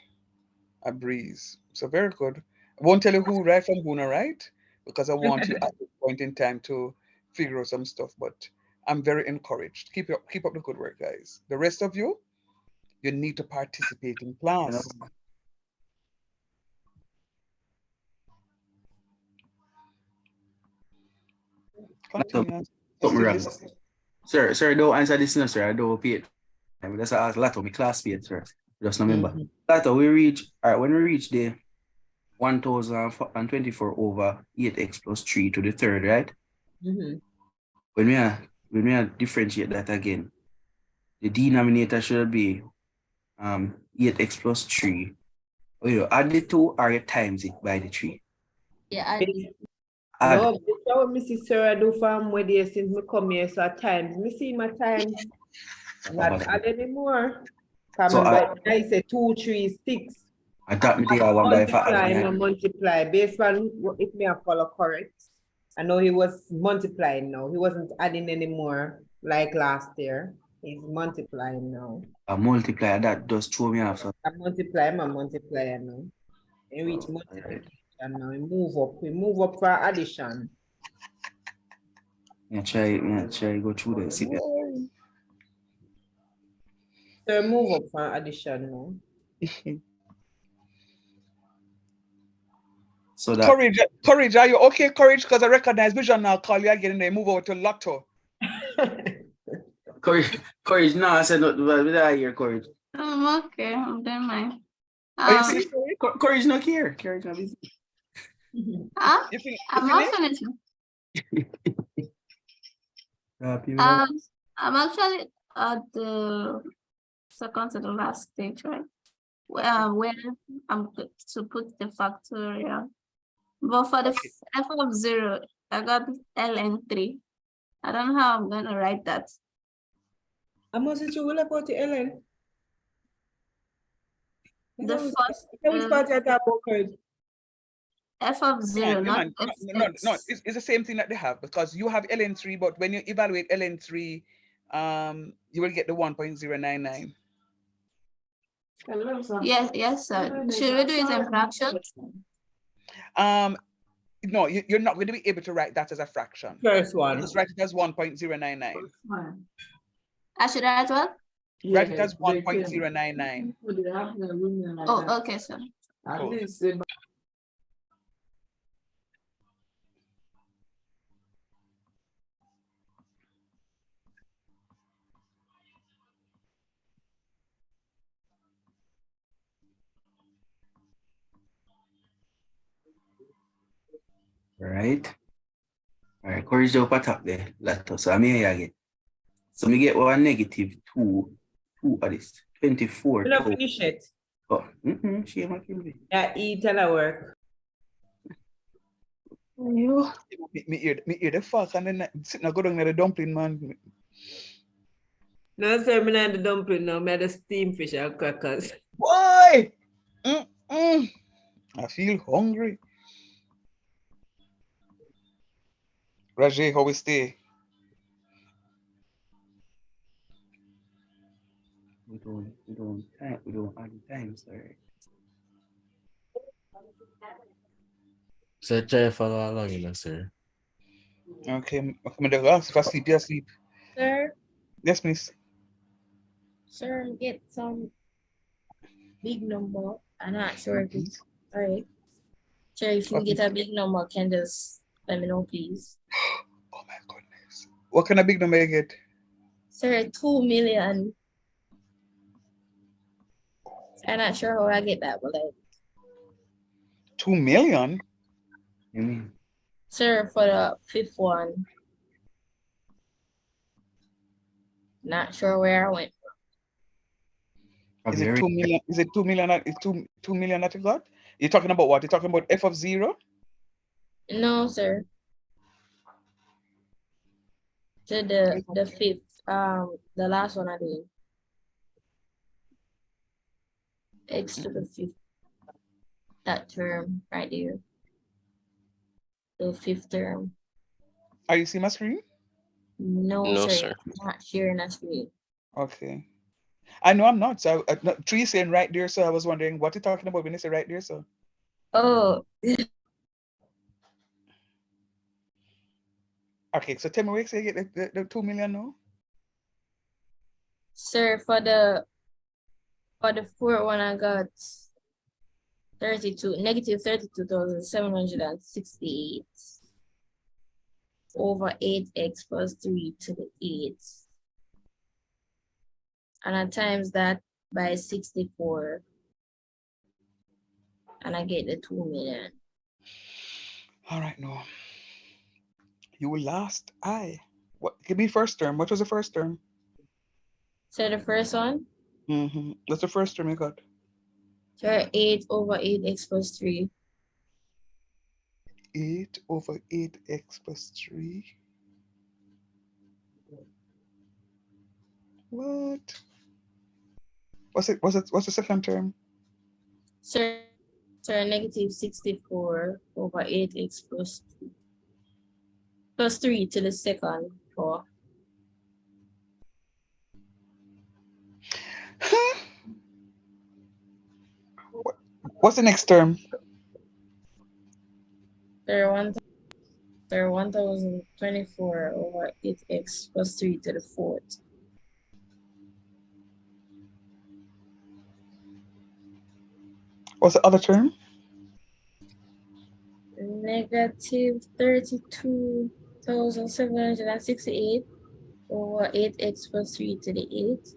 A: a breeze. So very good. I won't tell you who right from who not right, because I want you at this point in time to figure out some stuff. But I'm very encouraged. Keep up the good work, guys. The rest of you, you need to participate in class. Continue.
E: Something
A: Still
E: wrong.
A: listening.
E: Sir, don't answer this now, sir. I don't pay it. That's ask Lato, my classmate, sir. Just remember. Lato, all right, when we reach the 1024 over 8x plus 3 to the third, right?
C: Mm-hmm.
E: When we are differentiate that again, the denominator should be 8x plus 3. Oh, you add the 2 or you times it by the 3.
B: Yeah,
E: Add.
C: No, that's what Mrs. Sarah do from where they since me come here, so at times, me see my times. Not add anymore.
E: So
C: Remember, I say 2, 3, 6.
E: adapt me there one by 5.
C: Multiply based on if me I follow correct. I know he was multiplying now. He wasn't adding anymore like last year. He's multiplying now.
E: I multiply that just throw me off. So.
C: I multiply now. And reach multiplication now. We move up for addition.
E: Try go through this.
C: So move up for addition now.
E: So that
A: Courage, are you okay, Courage? Because I recognize Vision now. Call you again and they move over to Lotto.
E: Courage, no, I said not with that here, Courage.
I: I'm okay, I'm doing mine.
E: Courage not here. Courage not busy.
I: I'm not finished. I'm actually at the second to the last stage, right? Where I'm to put the factorial. But for the f of 0, I got ln3. I don't know how I'm going to write that.
C: I must say, you will about the ln.
I: The first f of 0, not f.
A: No, it's the same thing that they have, because you have ln3, but when you evaluate ln3, you will get the 1.099.
I: Yes, sir. Should we do it in fractions?
A: No, you're not going to be able to write that as a fraction.
C: First one.
A: Just write it as 1.099.
I: I should write what?
A: Write it as 1.099.
I: Oh, okay, sir.
A: Cool.
E: Right. All right, corrige up top there. So I'm here again. So we get one negative 2 at this 24.
C: We not finish it.
E: Oh, she might kill me.
C: Yeah, eat and I work.
A: Me hear the fuck and then sitting and go down there the dumpling, man.
C: No, sir, me not the dumpling now. Me the steamed fish and crackers.
A: Boy! I feel hungry. Rajay, how we stay?
E: We don't add time, sorry.
J: So try to follow along, sir.
A: Okay, I'm gonna ask if I sleep, you sleep.
B: Sir,
A: Yes, miss.
B: sir, get some big number. I'm not sure if it's right. Sir, if you get a big number, can just let me know, please.
A: Oh my goodness. What kind of big number you get?
B: Sir, 2 million. I'm not sure how I get that, but like,
A: 2 million?
E: You mean?
B: sir, for the fifth one. Not sure where I went.
A: Is it 2 million? Is it 2 million? Is 2 million that you got? You're talking about what? You're talking about f of 0?
B: No, sir. To the fifth, the last one I did. X to the fifth. That term right there. The fifth term.
A: Are you seeing my screen?
B: No,
F: No,
B: sir.
F: sir.
B: I'm not sharing that screen.
A: Okay. I know I'm not. So Tree saying right there, so I was wondering what you're talking about when you say right there, so.
B: Oh.
A: Okay, so tell me where you get the 2 million now?
B: Sir, for the fourth one I got negative 32,768 over 8x plus 3 to the 8th. And I times that by 64. And I get the 2 million.
A: All right, no. You lost. What? Give me first term. What was the first term?
B: So the first one?
A: What's the first term you got?
B: So 8 over 8x plus 3.
A: 8 over 8x plus 3. What? What's the second term?
B: So negative 64 over 8x plus 3 to the second 4.
A: What's the next term?
B: There 1024 over 8x plus 3 to the 4th.
A: What's the other term?
B: Negative 32,768 over 8x plus 3 to the 8th.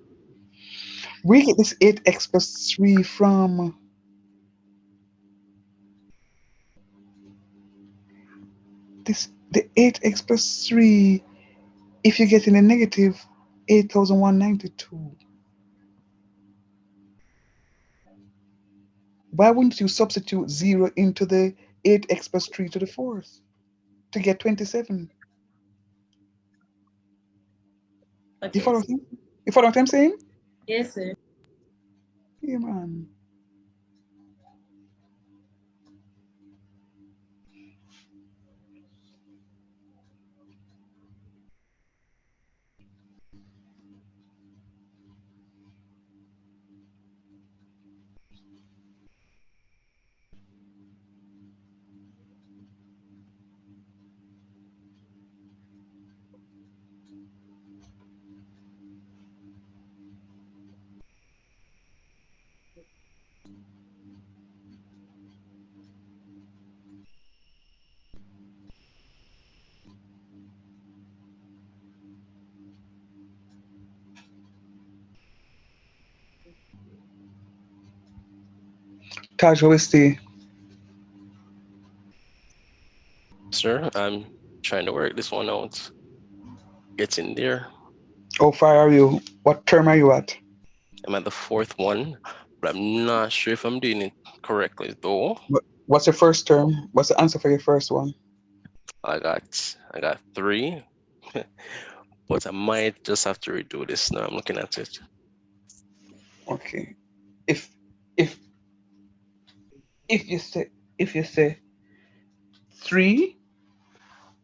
A: We get this 8x plus 3 from the 8x plus 3 if you get in a negative 8,192. Why wouldn't you substitute 0 into the 8x plus 3 to the 4th to get 27?
B: Okay.
A: You follow me? You follow what I'm saying?
B: Yes, sir.
A: Yeah, man. Taj, how is the?
F: Sir, I'm trying to work this one out. Getting there.
A: How far are you? What term are you at?
F: I'm at the fourth one, but I'm not sure if I'm doing it correctly though.
A: What's your first term? What's the answer for your first one?
F: I got 3, but I might just have to redo this now. I'm looking at it.
A: Okay. If if if you say 3,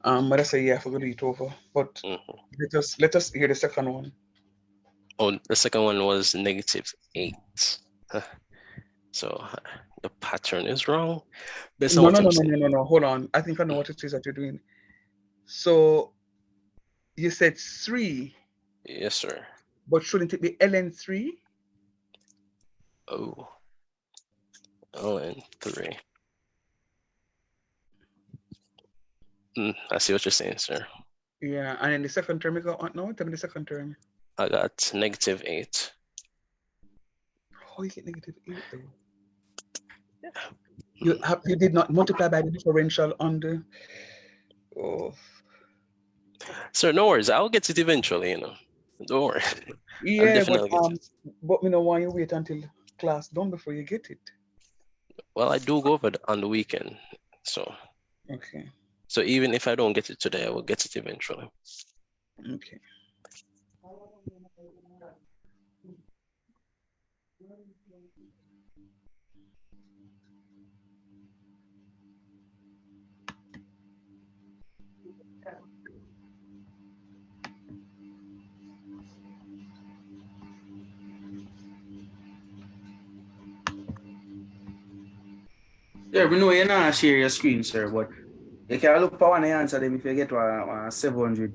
A: but I say yeah, I forgot to eat over. But
F: Mhm.
A: let us hear the second one.
F: Oh, the second one was -8. So the pattern is wrong based on
A: No,
F: what
A: no,
F: I'm
A: no, no,
F: seeing.
A: no, no, no. Hold on. I think I know what it is that you're doing. So you said 3,
F: Yes, sir.
A: but shouldn't it be ln3?
F: Oh, ln3. I see what you're saying, sir.
A: Yeah, and in the second term you got what now? Tell me the second term.
F: I got -8.
A: How you get -8 though? You did not multiply by the differential on the. Oh.
F: Sir, no worries. I'll get it eventually, Don't worry. I'll
A: Yeah,
F: definitely get it.
A: but me no want you wait until class done before you get it.
F: Well, I do go over on the weekend. So
A: Okay.
F: even if I don't get it today, I will get it eventually.
A: Okay.
E: Yeah, we know you're not share your screen, sir, but you can look for one and answer them if you get one 700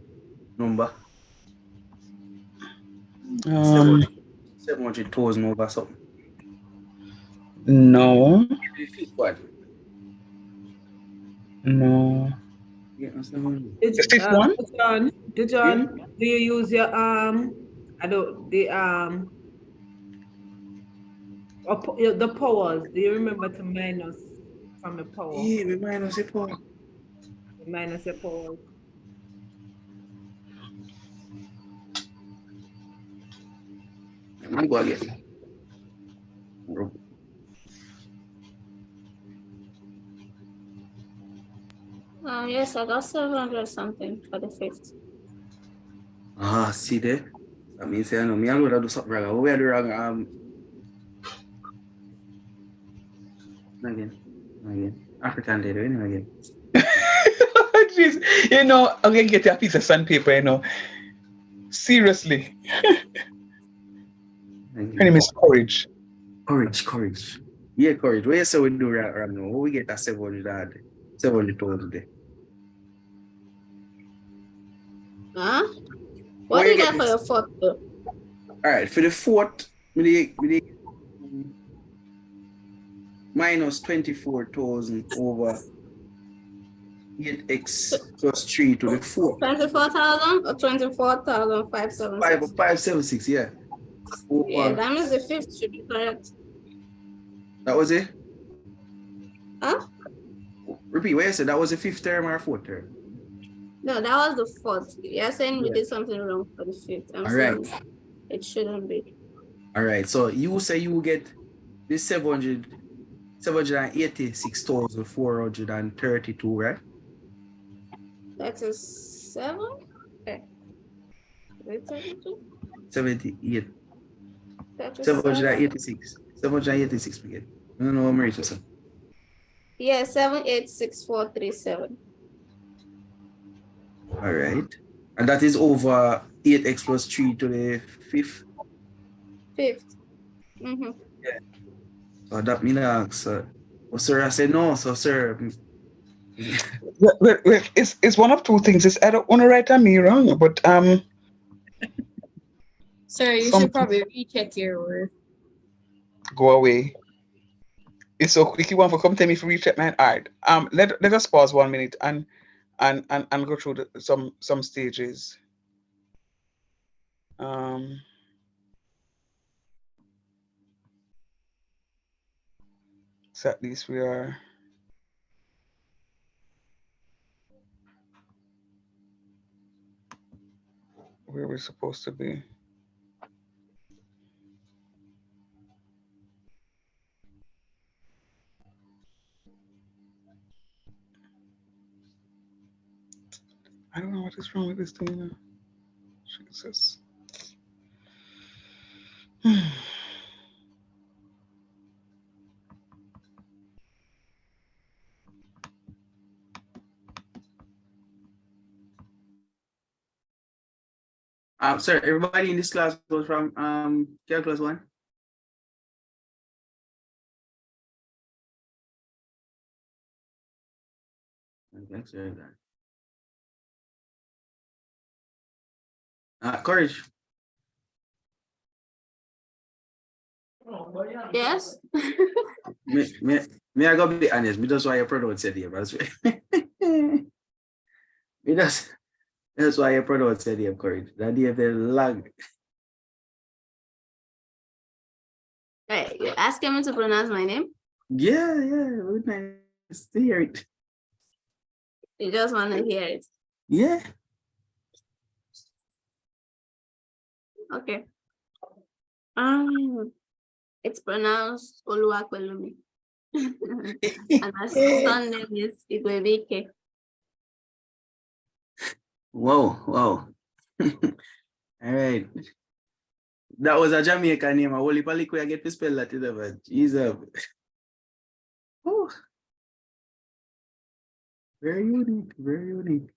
E: number.
A: Um.
E: 700,000 over something.
A: No.
E: The fifth one.
A: No.
E: Yeah, that's the one.
A: The fifth one.
C: John,
E: Yeah.
C: do you use your I don't the the powers? Do you remember to minus from the power?
E: Yeah, we minus a power.
C: Minus your powers.
E: I'm going to get
I: Yes, I got 700 something for the fifth.
E: see there? That means I know me alone that do something wrong. What we are doing wrong? Again. African day, again.
A: Jeez. I'm gonna get you a piece of sandpaper. Seriously. Her name is Courage.
E: Courage. Yeah, courage. What you say we do right now? What we get that 700,000 there?
I: Huh? What
E: What
I: do
E: you
I: you
E: get
I: get for
E: this?
I: your fourth though?
E: All right, for the fourth, we minus 24,000 over 8x plus 3 to the 4.
I: 24,000 or 24,576?
E: 576, yeah.
I: Yeah,
E: Over,
I: that means the fifth should be correct.
E: that was it?
I: Huh?
E: Repeat what you said, that was the fifth term or fourth term?
I: No, that was the fourth. You're saying we
E: Yeah.
I: did something wrong for the fifth. I'm
E: All
I: saying
E: right.
I: it shouldn't be.
E: All right. So you say you will get this 786,432, right?
I: That is 7? Okay. Is it 72?
E: 78.
I: That is 7?
E: 786. 786 we get. I don't know what Maurice said.
I: Yeah, 786437.
E: All right. And that is over 8x plus 3 to the 5th.
I: Fifth. Mm-hmm.
E: Yeah. So that means well, sir, I said no. So, sir,
A: Well, it's one of two things. It's either on right or me wrong, but
B: Sir, you should probably recheck your work.
A: go away. It's so quick. You want to come tell me if you recheck mine? All right. Let us pause 1 minute and go through some stages. So at least we are where we're supposed to be. I don't know what is wrong with this thing, you know. Jesus.
E: Sir, everybody in this class was from calculus 1. Thanks, sir. Courage.
I: Yes.
E: Me I gotta be honest, me that's why your pronoun said here, but me that's why your pronoun said here, Courage. That day the lag.
I: Right. You're asking me to pronounce my name?
E: Yeah, very nice to hear it.
I: You just want to hear it.
E: Yeah.
I: Okay. It's pronounced Oluwakwelumi. And my son name is Igwebike.
E: Wow. All right. That was a Jamaican name. I only probably could get to spell that, but Jesus. Oh, very unique, very unique.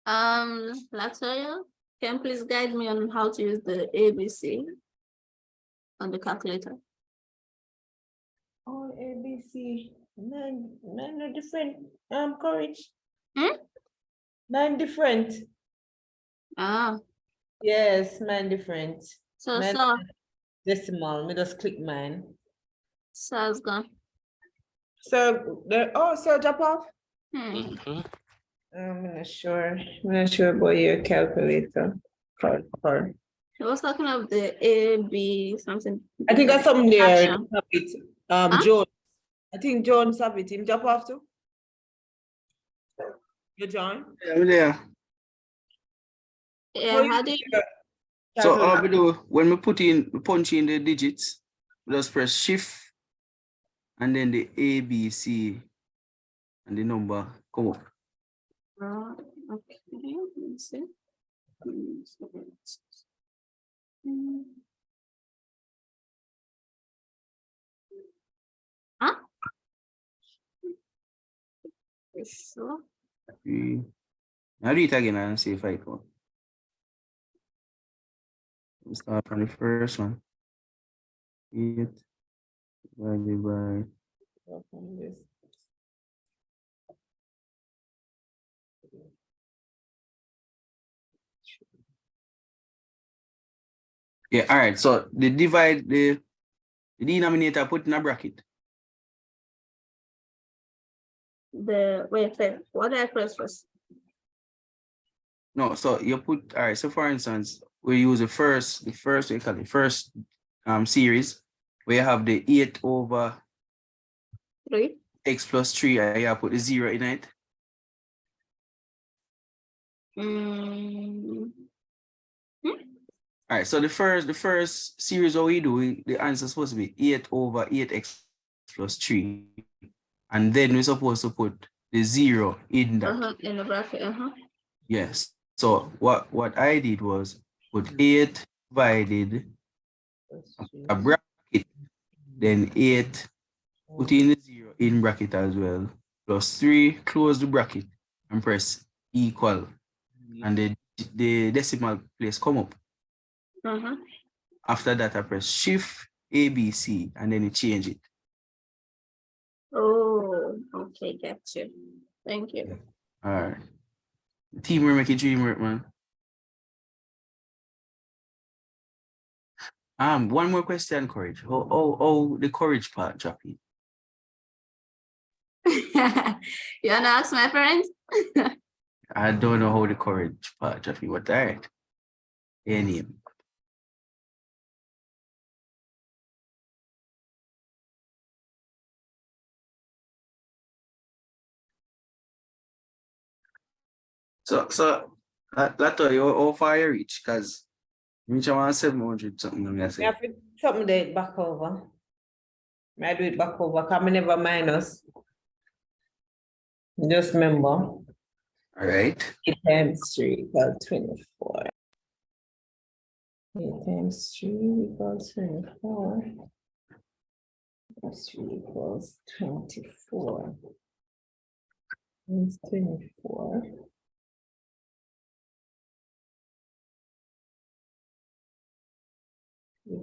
I: Latoya, can you please guide me on how to use the ABC on the calculator?
C: Oh, ABC. Nine are different. Courage.
I: Hmm?
C: 9 different.
I: Ah.
C: Yes, 9 different.
I: So,
C: decimal. Me just click mine.
I: So it's gone.
C: So drop off. I'm not sure. I'm not sure about your calculator.
I: He was talking of the A, B, something.
C: I think that's something there.
I: Action. Huh?
C: Jones. I think Jones have it. Him jump off too. You join?
E: Yeah.
I: Yeah, how do you
E: So when we punch in the digits, we just press shift and then the A, B, C and the number come up.
I: okay, let's see. Huh? Sure.
E: I'll do it again and see if I can. We'll start from the first one. 8 divided by yeah, all right. So the denominator put in a bracket.
I: Wait, what did I press first?
E: No, so you put all right. So for instance, we use the first series where you have the 8 over
I: 3.
E: x plus 3, and you put the 0 in it. All right, so the first series what we do, the answer is supposed to be 8 over 8x plus 3. And then we're supposed to put the 0 in that.
I: In the bracket,
E: Yes. So what I did was put 8 divided a bracket, then 8, put in the 0 in bracket as well, plus 3, close the bracket and press equal. And the decimal place come up. After that, I press shift A, B, C, and then you change it.
I: Oh, okay, got you. Thank you.
E: All right. Teamwork make it dream work, man. One more question, courage. Oh, the courage part dropping.
I: You wanna ask my friend?
E: I don't know how the courage part dropping, but all right. Any. So Lato, you how far you reach? Because you want 700 something. I'm gonna say.
C: I have something that back over. I do it back over. Come never minus. Just remember.
E: All right.
C: 8 times 3 equals 24. 8 times 3 equals 24. Plus 3 equals 24. It's 24.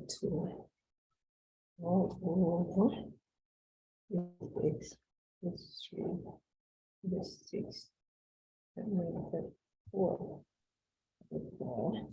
C: Two. X plus 3 plus 6. And then 4. 4.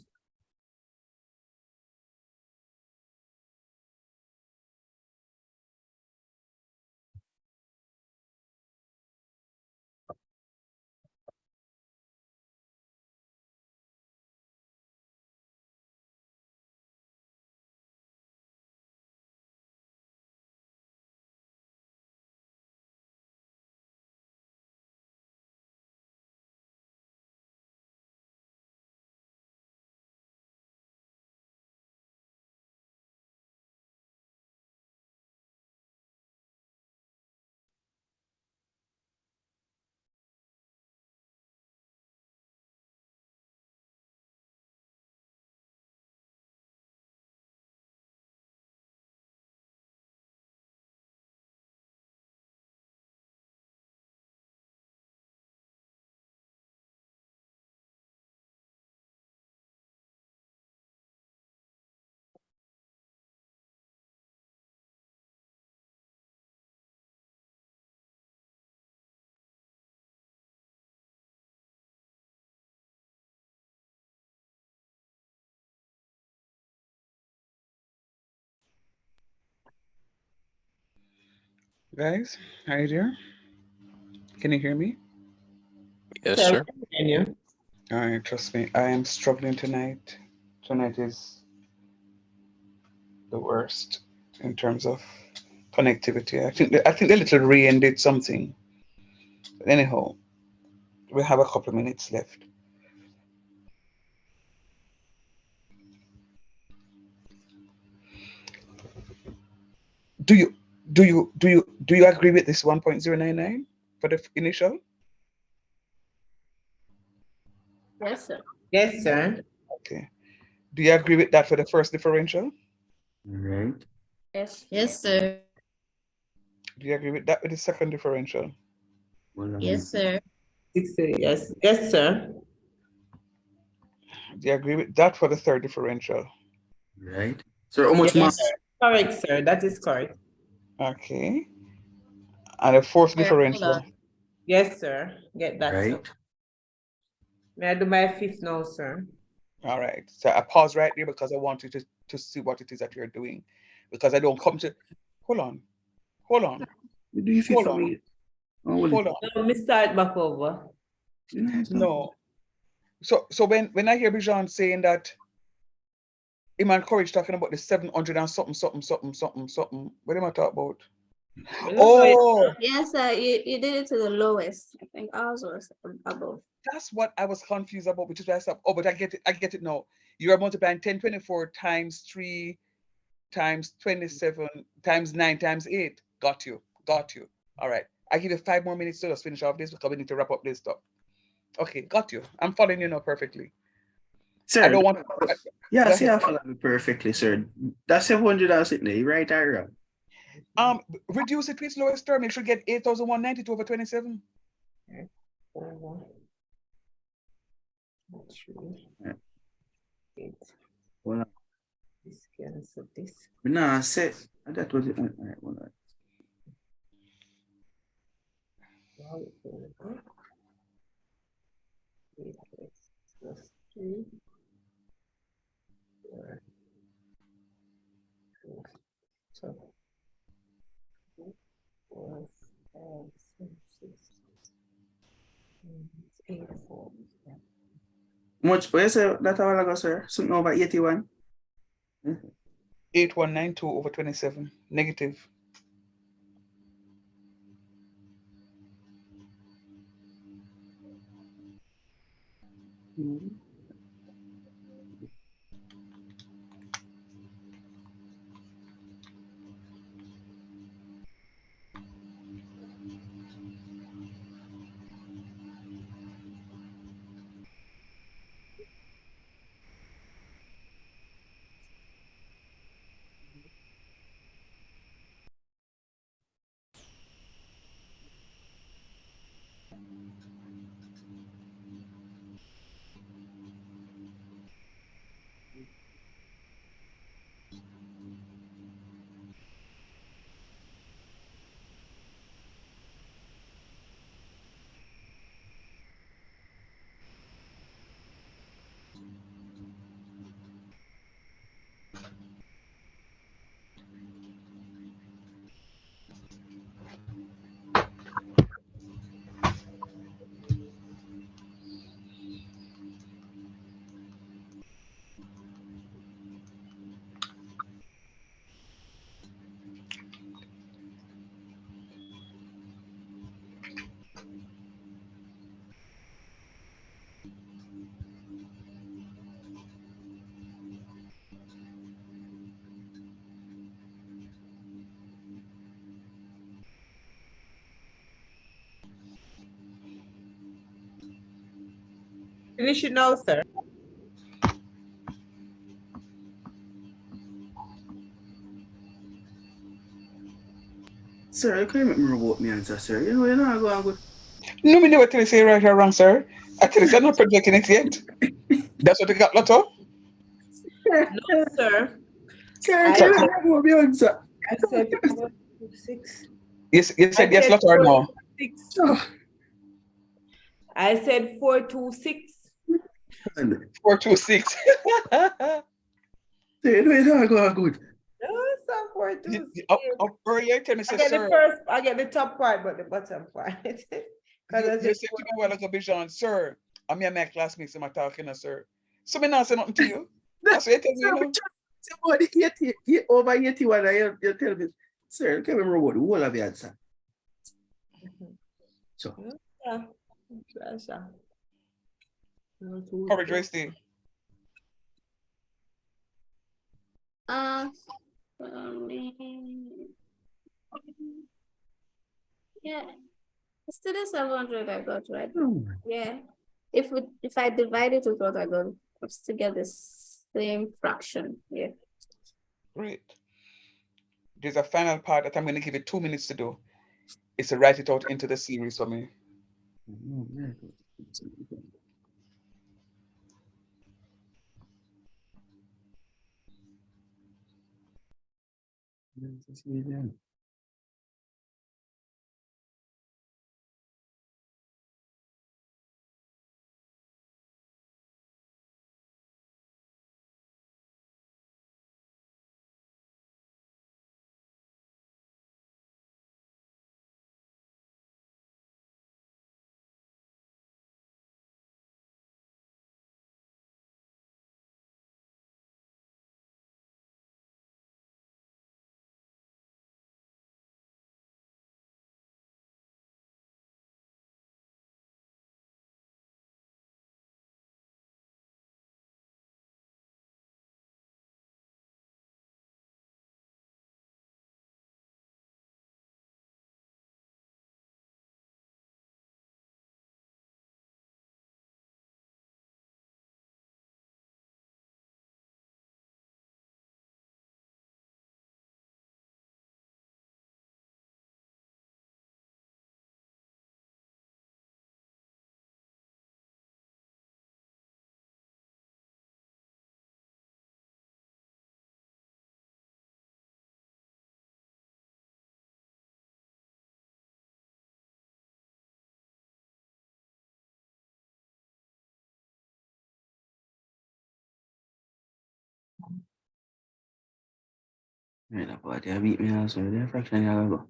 A: Guys, are you there? Can you hear me?
F: Yes, sir.
A: All right, trust me, I am struggling tonight. Tonight is the worst in terms of connectivity. I think the little rain did something. Anyhow, we have a couple of minutes left. Do you do you agree with this 1.099 for the initial?
I: Yes, sir.
C: Yes, sir.
A: Okay. Do you agree with that for the first differential?
E: Right.
I: Yes.
B: Yes, sir.
A: Do you agree with that with the second differential?
B: Yes, sir.
C: Yes, yes, sir.
A: Do you agree with that for the third differential?
E: Right. So how much
C: Yes,
E: more?
C: sir. Correct, sir. That is correct.
A: Okay. And the fourth
B: Sir, hold
A: differential.
B: on.
C: Yes, sir. Get that, sir.
E: Right.
C: May I do my fifth now, sir?
A: All right. So I pause right there because I want you to see what it is that you're doing. Because I don't come to hold on. Hold on.
E: You do if you
A: Hold
E: for
A: on.
E: me. Oh, well,
A: Hold on.
C: No, me start back over.
A: No. So when I hear Bijan saying that Iman Courage talking about the 700 and something, what am I talking about?
C: Me no know it.
A: Oh,
I: Yes, sir. You did it to the lowest. I think ours was above.
A: that's what I was confused about, which is why I said, oh, but I get it now. You are multiplying 1024 times 3 times 27 times 9 times 8. Got you. All right. I give you 5 more minutes to just finish off this because we need to wrap up this stuff. Okay, got you. I'm following you now perfectly.
E: Sir,
A: I don't want to.
E: yeah,
A: Go
E: see,
A: ahead.
E: I follow me perfectly, sir. That's 700 I was sitting there. You right or wrong?
A: Reduce it to its lowest term. You should get 8,192 over 27.
C: Over. 3,
E: Yeah.
C: 8.
E: Well,
C: This cancel this.
E: nah, I said that was it. All right, well,
C: Now over. 8x plus 3. 4. 2. So 4, 5, 6, 8, 4.
E: much, what you say that a while ago, sir? Something over 81?
A: 8192 over 27. Negative.
C: Finish it now, sir.
E: Sir, you can't make me robot me answer, sir. You know, you're not going good.
A: No, me never tell you say right or wrong, sir. I tell you, you're not projecting it yet. That's what you got, Lotto.
C: No, sir.
E: Sir,
C: I
E: you can't make me robot me answer.
C: I said 4, 2, 6.
A: Yes, you
C: I
A: said yes,
C: said
A: Lotto, or
C: 4,
A: no?
C: 2, 6.
E: Oh,
C: I said 4, 2, 6.
E: and
A: 426.
E: sir, you know, you're not going good.
C: No, it's not 4, 2, 6.
A: Earlier, tell me,
C: I
A: say,
C: get the
A: sir,
C: first, I get the top part, but the bottom part. Because I
A: you
C: said
A: said to me a while ago, Bijan, sir, I'm your my classmates, I'm talking, sir. So me not say nothing to you. That's what you tell me,
E: Sir,
A: you
E: we
A: know.
E: just about the 80, over 81, you tell me. Sir, you can remember what the whole of the answer. So,
C: Yeah. Sure.
A: Courage, Joyce.
I: For me, yeah, it's still the 700 I got, right? Yeah. If I divide it with what I got, I'll still get the same fraction. Yeah.
A: Great. There's a final part that I'm going to give you 2 minutes to do. It's to write it out into the series for me.
E: Right, but they beat me also. They're fraction.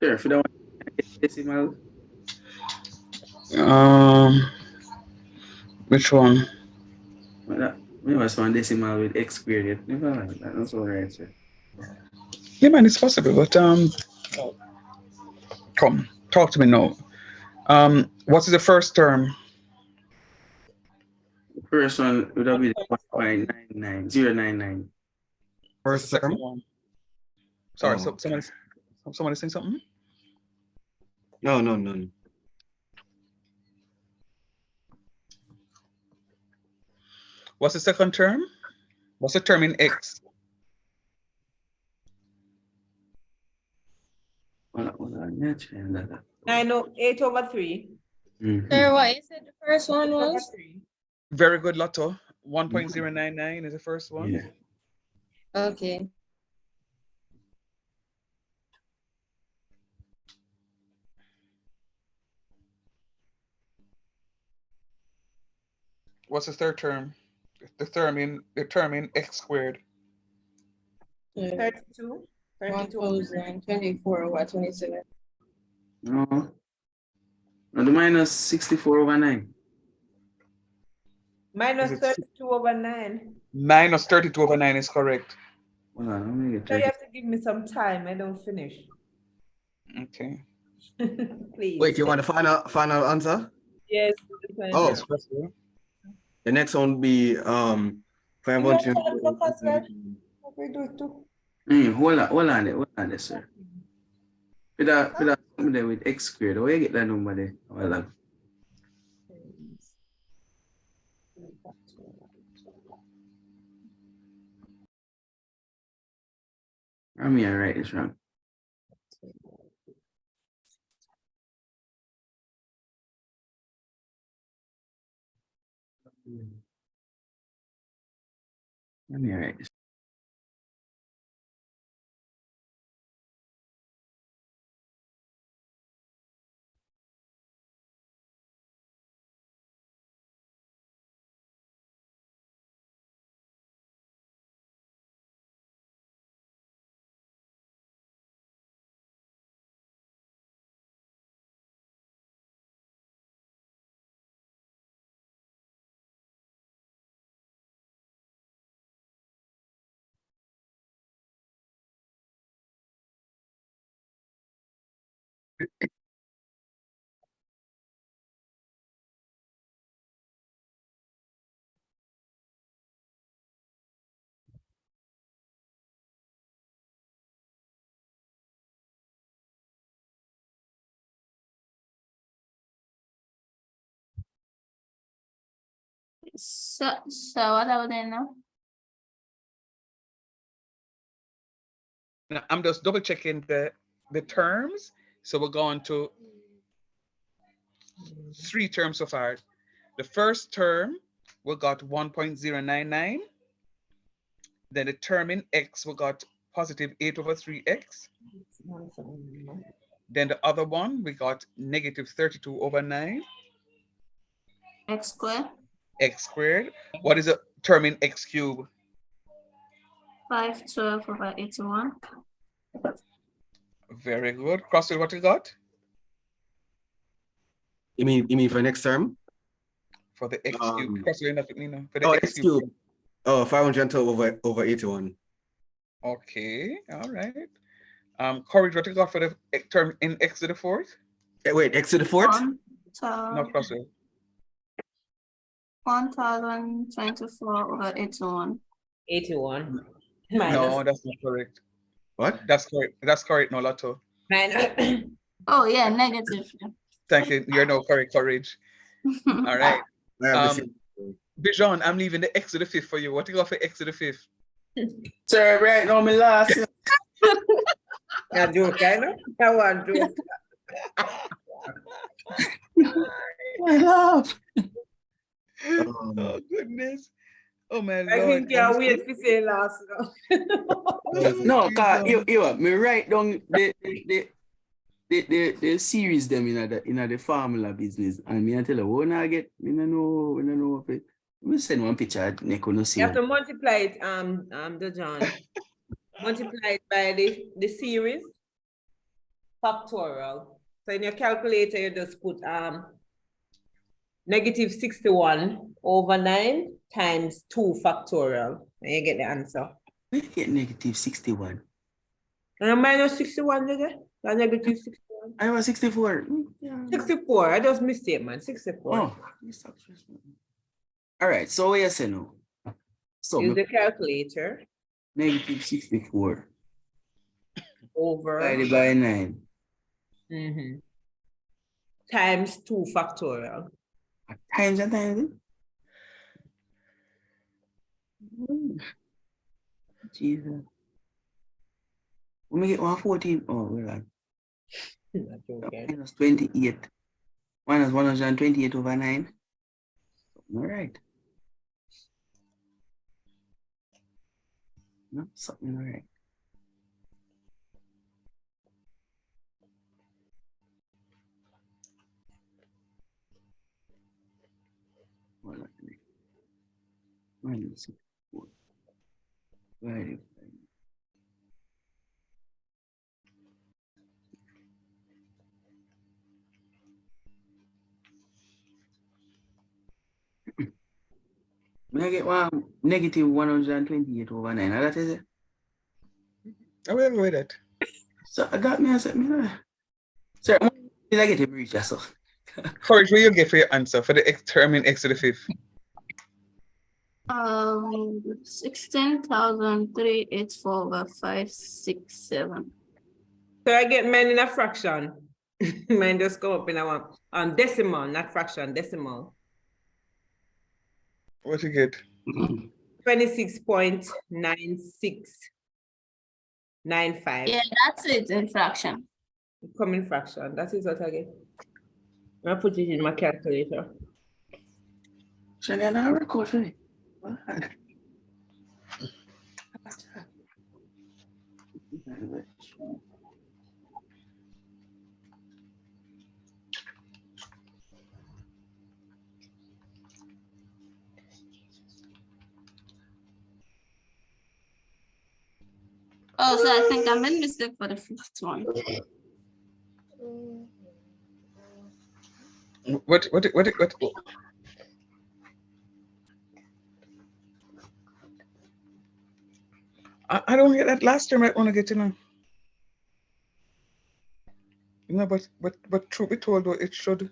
E: Sure, if you don't want decimal.
A: Which one?
E: We must want decimal with x squared yet. Never mind. That's all right, sir.
A: Yeah, man, it's possible, but come, talk to me now. What is the first term?
E: The first one would have been 1.99099.
A: What's the
D: First
A: second
D: term.
A: one? Sorry,
D: Oh,
A: so somebody's saying something?
D: no.
A: What's the second term? What's the term in X?
E: Hold on, yeah, change that.
C: 8/3.
B: Sir, what you said the first one
C: 8/3.
B: was?
A: Very good, Lotto. 1.099 is the first one.
E: Yeah.
B: Okay.
A: What's the third term? The term in X squared.
C: 32.
B: 1,024/27.
E: No. No, the minus 64/9.
C: Minus
A: Is it
C: 32/9.
A: Minus 32/9 is correct.
E: Hold on, let me get
C: So you
E: 30.
C: have to give me some time. I don't finish.
A: Okay.
C: Please.
D: Wait, you want the final answer?
C: Yes.
D: Oh,
A: Yes, Professor.
D: the next one would be
C: You have
D: 500.
C: to look as well. We do it too.
E: Hold on there, sir. With that something there with x squared, where you get that number there? Hold on. I mean, I write this wrong. Let me write this.
I: So what are we doing now?
A: Now, I'm just double checking the terms. So we're going to 3 terms so far. The first term, we got 1.099. Then the term in X, we got positive 8/3X. Then the other one, we got negative 32/9.
I: X squared.
A: X squared. What is the term in X cube?
I: 512/81.
A: Very good. Crossfield, what you got?
D: You mean for next term?
A: For the X cube. Crossfield, for the
D: Oh,
A: X cube.
D: Oh, 512 over 81.
A: Okay, all right. Courage, what you got for the term in X to the 4th?
D: Wait, X to the 4th?
A: No, Crossfield.
I: 1,024/81.
C: 81.
A: No, that's not correct.
D: What?
A: That's correct. That's correct, no, Lotto.
I: Oh yeah, negative.
A: Thank you. You're no correct, Courage. All right. Bijan, I'm leaving the X to the 5th for you. What you got for X to the 5th?
E: Sir, right now, my last.
C: I joke, I know. I want to.
E: I love.
A: Oh, goodness. Oh, my
C: I
A: Lord.
C: think you're wait to say last now.
E: No, cause me write down the series them in the formula business, and me I tell you, when I know of it. Me send one picture, Neko no see.
C: You have to multiply it, the John. Multiply it by the series. factorial. So in your calculator, you just put negative 61 over 9 times 2 factorial. And you get the answer.
E: We get negative 61.
C: And minus 61, you get? Negative 61.
E: I was 64. Yeah.
C: 64. I just missed it, man. 64.
E: Oh. All right. So what you say now? So
C: use the calculator.
E: Negative 64.
C: Over.
E: Divided by 9.
C: Times 2 factorial.
E: Times and times. Jesus. We make it 114. Oh, we're like minus 28. Minus 128 over 9. All right. No, something all right. Minus 64. Right. May I get negative 128 over 9? How that is it?
A: I will go with that.
E: So I got me a second. Sir, did I get a breach? So.
A: Courage, what you get for your answer for the term in X to the 5th?
I: 16,384 over 567.
C: So I get mine in a fraction. Mine just go up in a decimal, not fraction, decimal.
A: What you get?
C: 26.9695.
I: Yeah, that's it in fraction.
C: Come in fraction. That is what I get. I put it in my calculator.
E: Shania, I record for me.
I: Oh, so I think I made mistake for the 5th one.
A: What? I don't get that last term. I want to get in. No, but truth be told, though, it should.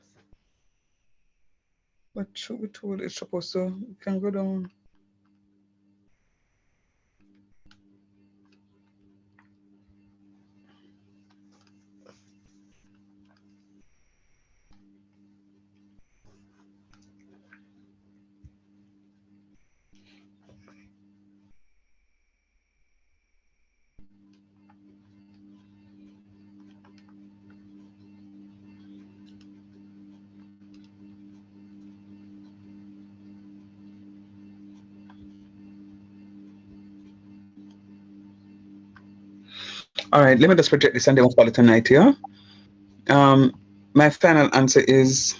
A: But truth be told, it's supposed to. It can go down. All right, let me just project this and then we'll call it a night here. My final answer is.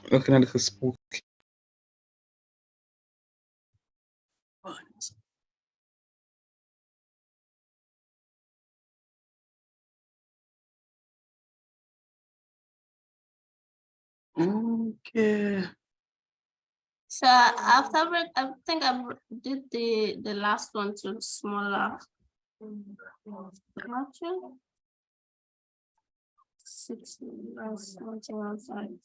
A: Looking at the spook.
E: Okay.
I: So after I think I did the last one to smaller. Fraction. 6 minus 1.5.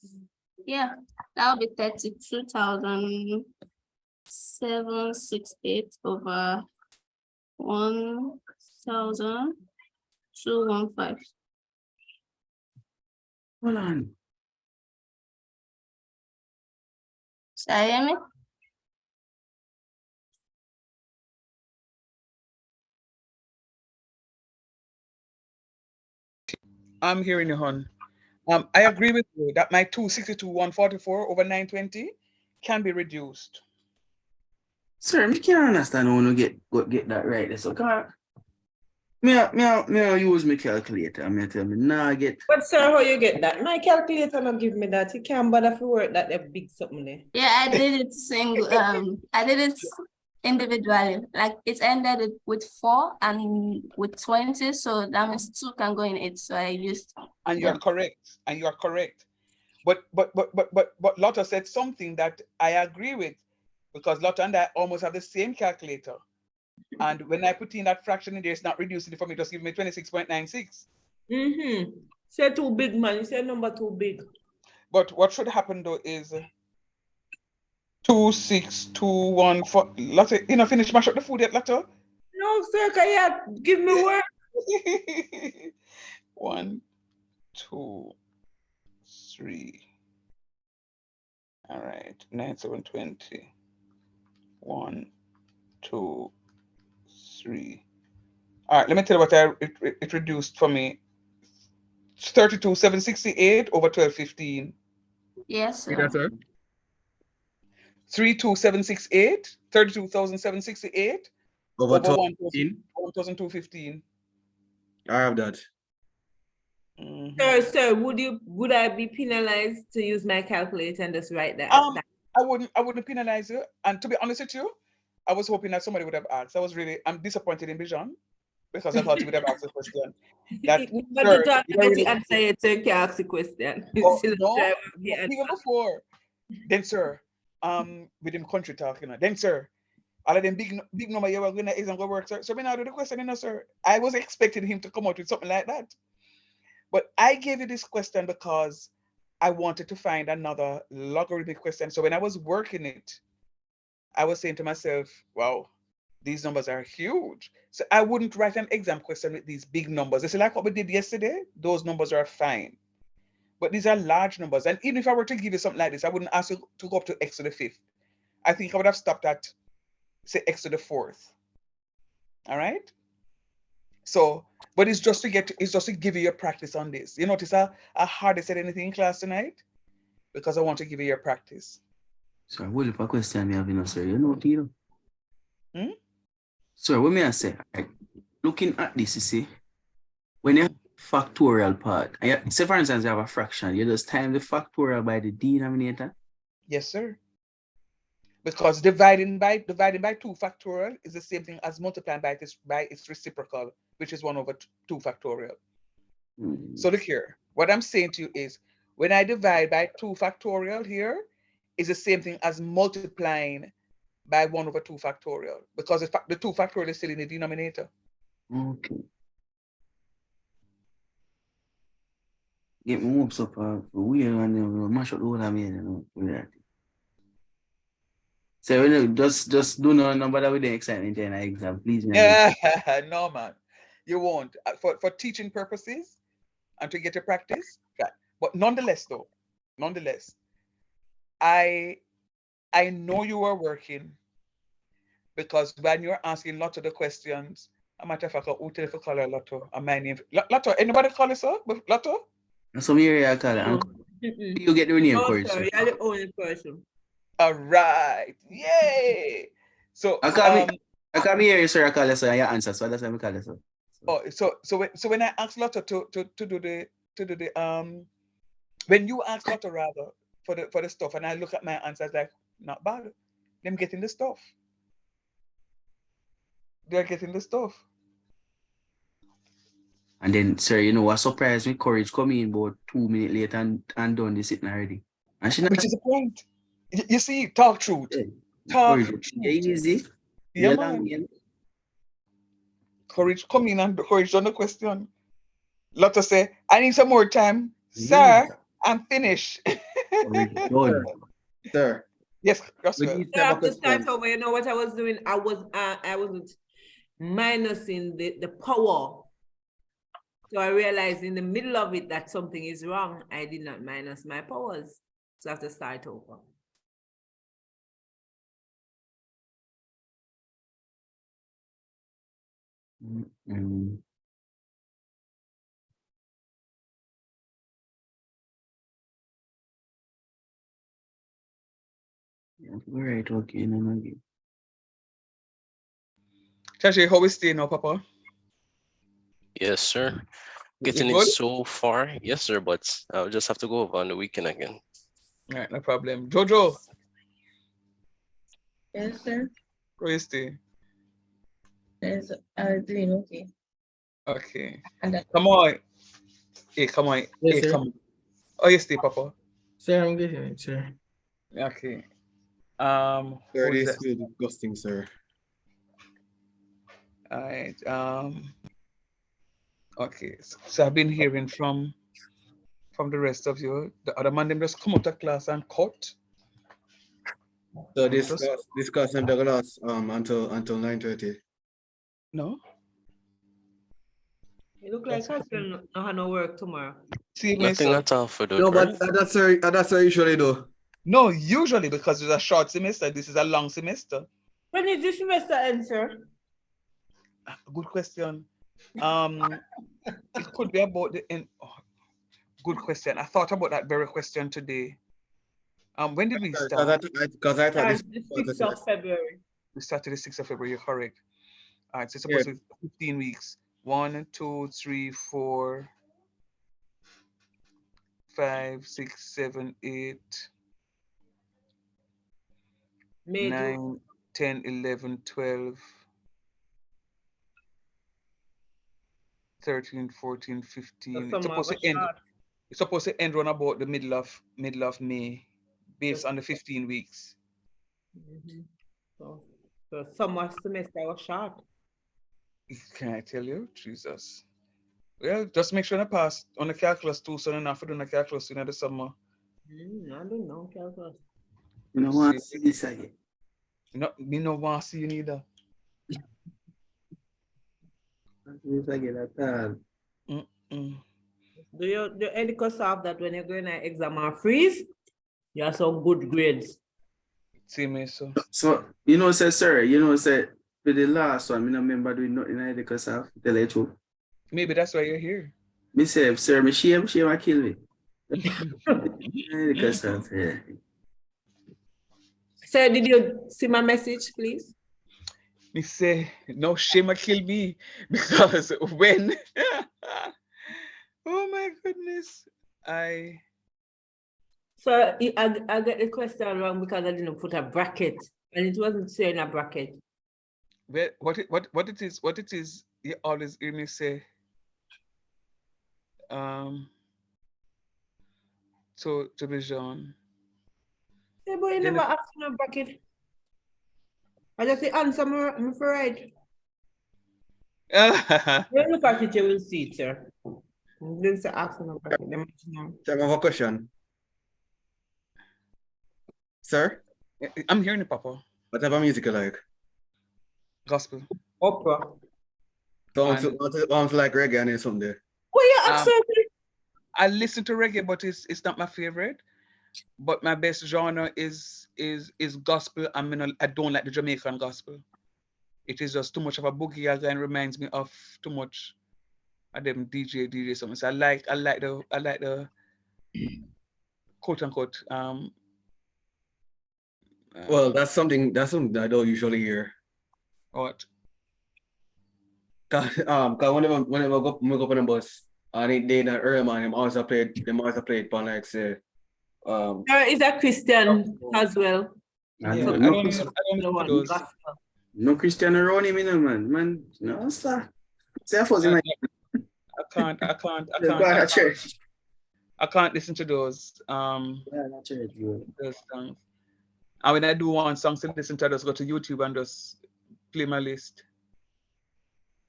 I: Yeah, that'll be 32,768 over 1,215.
E: Hold on.
I: So I hear me?
A: I'm hearing you, hon. I agree with you that my 262, 144 over 920 can be reduced.
E: Sir, I can't understand when you get that right. So come on. Me use my calculator. I tell me, nah, get.
C: But sir, how you get that? My calculator not give me that. You can't bother for work that a big something there.
I: Yeah, I did it single. I did it individually. Like it ended with 4 and with 20, so that means 2 can go in it. So I used
A: And you're
I: them.
A: correct. And you're correct. But Lotta said something that I agree with, because Lotta and I almost have the same calculator. And when I put in that fraction in there, it's not reducing it for me, just give me 26.96.
C: Say too big, man. You say number too big.
A: But what should happen though is 26214. Lotta, you know, finish mash up the food yet, Lotta?
C: No, sir, can you give me work?
A: 1, 2, 3. All right, 9720. 1, 2, 3. All right, let me tell you what it reduced for me. 32,768 over 1215.
I: Yes,
A: See
I: sir.
A: that, sir? 32,768, 32,768
D: Over
A: over
D: 1215.
A: 1,215.
D: I have that.
C: Sir, would I be penalized to use my calculator and just write that?
A: I wouldn't penalize you. And to be honest with you, I was hoping that somebody would have asked. I'm disappointed in Bijan, because I thought he would have asked the question. That,
C: But
A: sir,
C: you don't
A: you don't
C: get
A: really,
C: the answer yet, so you can ask the question.
A: oh,
C: Still
A: no,
C: try the
A: even
C: answer.
A: before. Then, sir, with them country talk, you know. Then, sir, all of them big number you were gonna isn't gonna work, sir. So me now do the question, you know, sir. I was expecting him to come out with something like that. But I gave you this question because I wanted to find another logarithmic question. So when I was working it, I was saying to myself, wow, these numbers are huge. So I wouldn't write an exam question with these big numbers. It's like what we did yesterday. Those numbers are fine. But these are large numbers. And even if I were to give you something like this, I wouldn't ask you to go up to x to the fifth. I think I would have stopped at, say, x to the fourth. All right? So, but it's just to give you your practice on this. You notice I hardly said anything in class tonight because I want to give you your practice.
E: So I will a question me having, sir. You know, Tito. So what may I say? Right, looking at this, you see, when you have factorial part, say for instance, you have a fraction, you just time the factorial by the denominator.
A: Yes, sir. Because dividing by 2 factorial is the same thing as multiplying by its reciprocal, which is 1 over 2 factorial. So look here. What I'm saying to you is when I divide by 2 factorial here is the same thing as multiplying by 1 over 2 factorial, because the 2 factorial is still in the denominator.
E: Okay. Get me hopes up weird and mash up the whole of me, you know. So just do no number that with the excitement in the exam, please.
A: Yeah, no man, you won't. For teaching purposes and to get your practice. Yeah. But nonetheless, I know you are working, because when you're asking lots of the questions, a matter of fact, who tell you call her Lotto? And my name Lotto. Anybody call it so? Lotto?
E: Some area I call it. You get the name for it.
C: Sorry, you're the only person.
A: All right. Yay. So
E: I can't hear, sir. I call it, sir. Your answer. So that's why I call it, sir.
A: Oh, so when I ask Lotto to do the when you ask Lotto rather for the stuff, and I look at my answers like not bad, them getting the stuff. They're getting the stuff.
E: And then, sir, you know what surprised me? Courage come in about 2 minutes later and done this sitting already. And she
A: Which is the point. You see, talk truth.
E: Yeah.
A: Talk
E: Courage,
A: truth.
E: easy.
A: Yeah, man. Courage come in and Courage on the question. Lotto say, I need some more time.
E: Yeah.
A: Sir, I'm finished.
D: Sir.
A: Yes, Roswell.
C: I have to start over. You know what I was doing? I wasn't minusing the power. So I realized in the middle of it that something is wrong. I did not minus my powers. So I have to start over.
E: Right, okay, no, no.
A: Chachi, how we stay now, Papa?
F: Yes, sir.
A: You
F: Getting it
A: good?
F: so far. Yes, sir, but I'll just have to go over on the weekend again.
A: All right, no problem. Jojo,
B: Yes, sir.
A: where you stay?
B: Yes, I'm doing okay.
A: Okay.
B: And
A: Come on. Hey, come on.
G: Yes,
A: Hey,
G: sir.
A: come on. Oh, you stay, Papa.
G: Sir, I'm getting it, sir.
A: Okay.
D: Sir,
A: Who's
D: this
A: that?
D: is disgusting, sir.
A: All right. Okay. So I've been hearing from the rest of you. The other man them just come out of class and cut.
D: So this
A: Just
D: class I'm gonna last until 9:30.
A: no.
C: You look like I don't have no work tomorrow.
A: See,
F: Nothing
A: Mesa.
F: at all for the
D: No, but
F: right?
D: that's what I usually do.
A: No, usually because it's a short semester. This is a long semester.
C: When is this semester end, sir?
A: Good question. It could be about the end. Oh, good question. I thought about that very question today. When did we start?
D: Because I thought this
C: The
D: was the
C: 6th of
D: first.
C: February.
A: We started the 6th of February. You're correct. All right, so it's
D: Yeah.
A: supposed to be 15 weeks. 1, 2, 3, 4, 5, 6, 7, 8,
C: May,
A: 9, 10, 11, 12, 13, 14, 15. It's
C: summer
A: supposed
C: was
A: to end.
C: short.
A: It's supposed to end around about the middle of May, based on the 15 weeks.
C: So summer semester was short.
A: Can I tell you? Jesus. Well, just make sure I pass on the calculus too, so then after doing the calculus in the summer.
C: I don't know, calculus.
E: You know what? See this again.
A: Me no want to see you neither.
E: This again at all.
C: Do you any solve that when you're going to exam and freeze, you have some good grades?
A: See me, so.
E: So, sir, for the last one, I don't remember doing nothing like because of tell you true.
A: Maybe that's why you're here.
E: Me say, sir, me shame I kill me. Because of, yeah.
C: Sir, did you see my message, please?
A: Me say, no shame kill me because when oh my goodness.
C: So I get the question wrong because I didn't put a bracket and it wasn't saying a bracket.
A: Well, what it is, you always hear me say to be Jean.
C: Yeah, but you never asked for a bracket. I just say answer me for right. When you look at it, you will see it, sir. Didn't say ask for a bracket.
D: I have a question. Sir?
A: I'm hearing it, Papa.
D: What type of music you like?
A: Gospel.
C: Opera.
D: Sounds like reggae and something there.
C: What you accent?
A: I listen to reggae, but it's not my favorite. But my best genre is gospel. I don't like the Jamaican gospel. It is just too much of a boogie and reminds me of too much of them DJ something. So I like the quote unquote
D: well, that's something I don't usually hear.
A: What?
D: Cause whenever I go up on the bus and they not early man, them also played on like say
C: Is a Christian as well.
A: Yeah, I don't listen to those.
E: No Christian around him, man. No, sir. Say
A: I can't I can't listen to those those songs. And when I do want songs to listen to, I just go to YouTube and just play my list.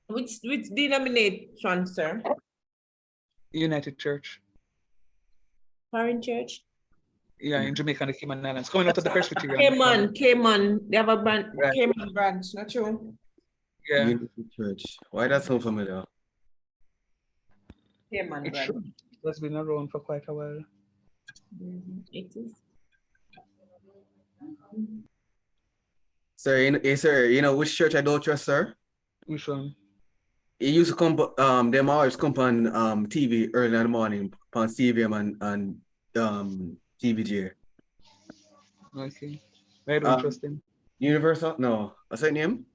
C: Which denomination, sir?
A: United Church.
C: Foreign church?
A: Yeah, in Jamaica and the Cayman Islands. Coming out of the Presbyterian.
C: Cayman. They have a branch,
A: right.
C: Cayman branch, not true?
A: Yeah.
D: United Church. Why that so familiar?
C: Cayman branch.
A: It has been around for quite a while.
C: It is.
D: Sir, you know which church I don't trust, sir?
A: Which one?
D: It used to come them always come on TV early in the morning on CVM and TVJ.
A: Okay. I don't trust him.
D: Universal? No. What's that name?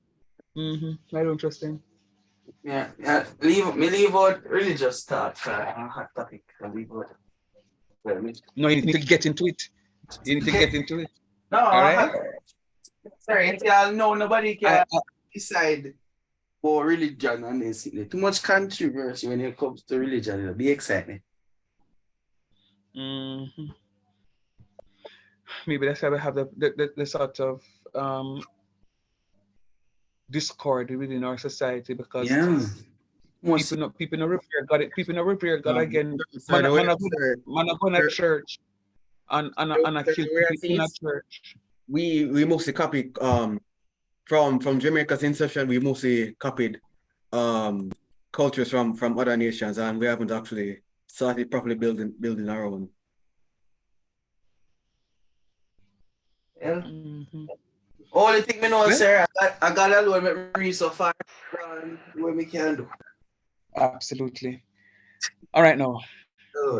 A: I don't trust him.
E: Yeah. Leave out religious thought. Hot topic. Leave out.
A: No, you need to get into it. You need to get into it.
E: No,
A: All right.
E: sorry, y'all know nobody can decide for religion and this. Too much controversy when it comes to religion. It'll be exciting.
A: Maybe that's why we have the sort of discord within our society, because people no revere God. People no revere God again. Man a going to church and a kill people in a church.
D: We mostly copy from Jamaica's inception. We mostly copied cultures from other nations, and we haven't actually started properly building our own.
E: Yeah. Only thing me know, sir, I got alone with me so far what we can do.
A: Absolutely. All right, now.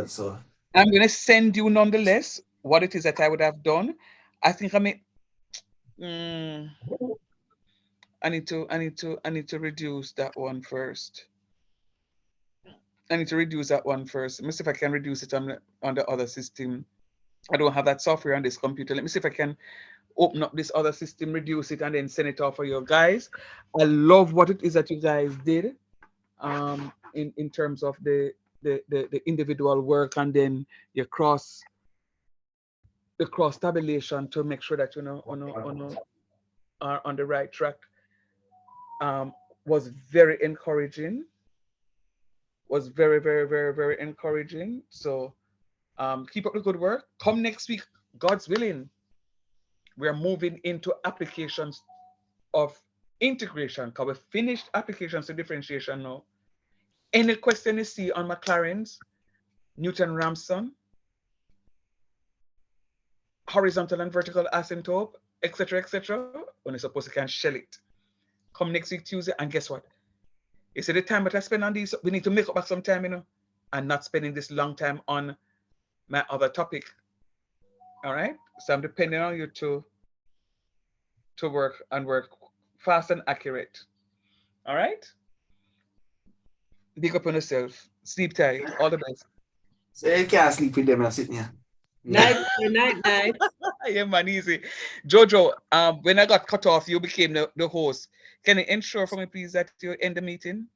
E: So
A: I'm gonna send you nonetheless what it is that I would have done. I think I may. I need to reduce that one first. I need to reduce that one first. Let me see if I can reduce it on the other system. I don't have that software on this computer. Let me see if I can open up this other system, reduce it, and then send it off for you guys. I love what it is that you guys did in terms of the individual work, and then your cross tabulation to make sure that are on the right track. Was very encouraging. Was very, very, very, very encouraging. So keep up the good work. Come next week, God's willing. We're moving into applications of integration, because we finished applications to differentiation now. Any question you see on McLaren's, Newton Raphson, horizontal and vertical asymptote, etc., when you're supposed to can shell it. Come next week, Tuesday, and guess what? You see the time that I spend on these, we need to make up back some time, and not spending this long time on my other topic. All right? So I'm depending on you to work fast and accurate. All right? Big up on yourself. Sleep tight. All the best.
E: So you can't sleep with them and sitting here.
C: Night.
A: Yeah, man, easy. Jojo, when I got cut off, you became the host. Can you ensure for me, please, that you end the meeting?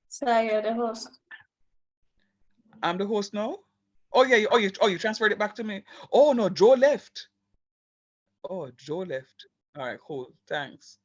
I: So you're the host.
A: I'm the host now? Oh, yeah. You transferred it back to me. Oh, no, Joe left. Oh, Joe left. All right, cool. Thanks.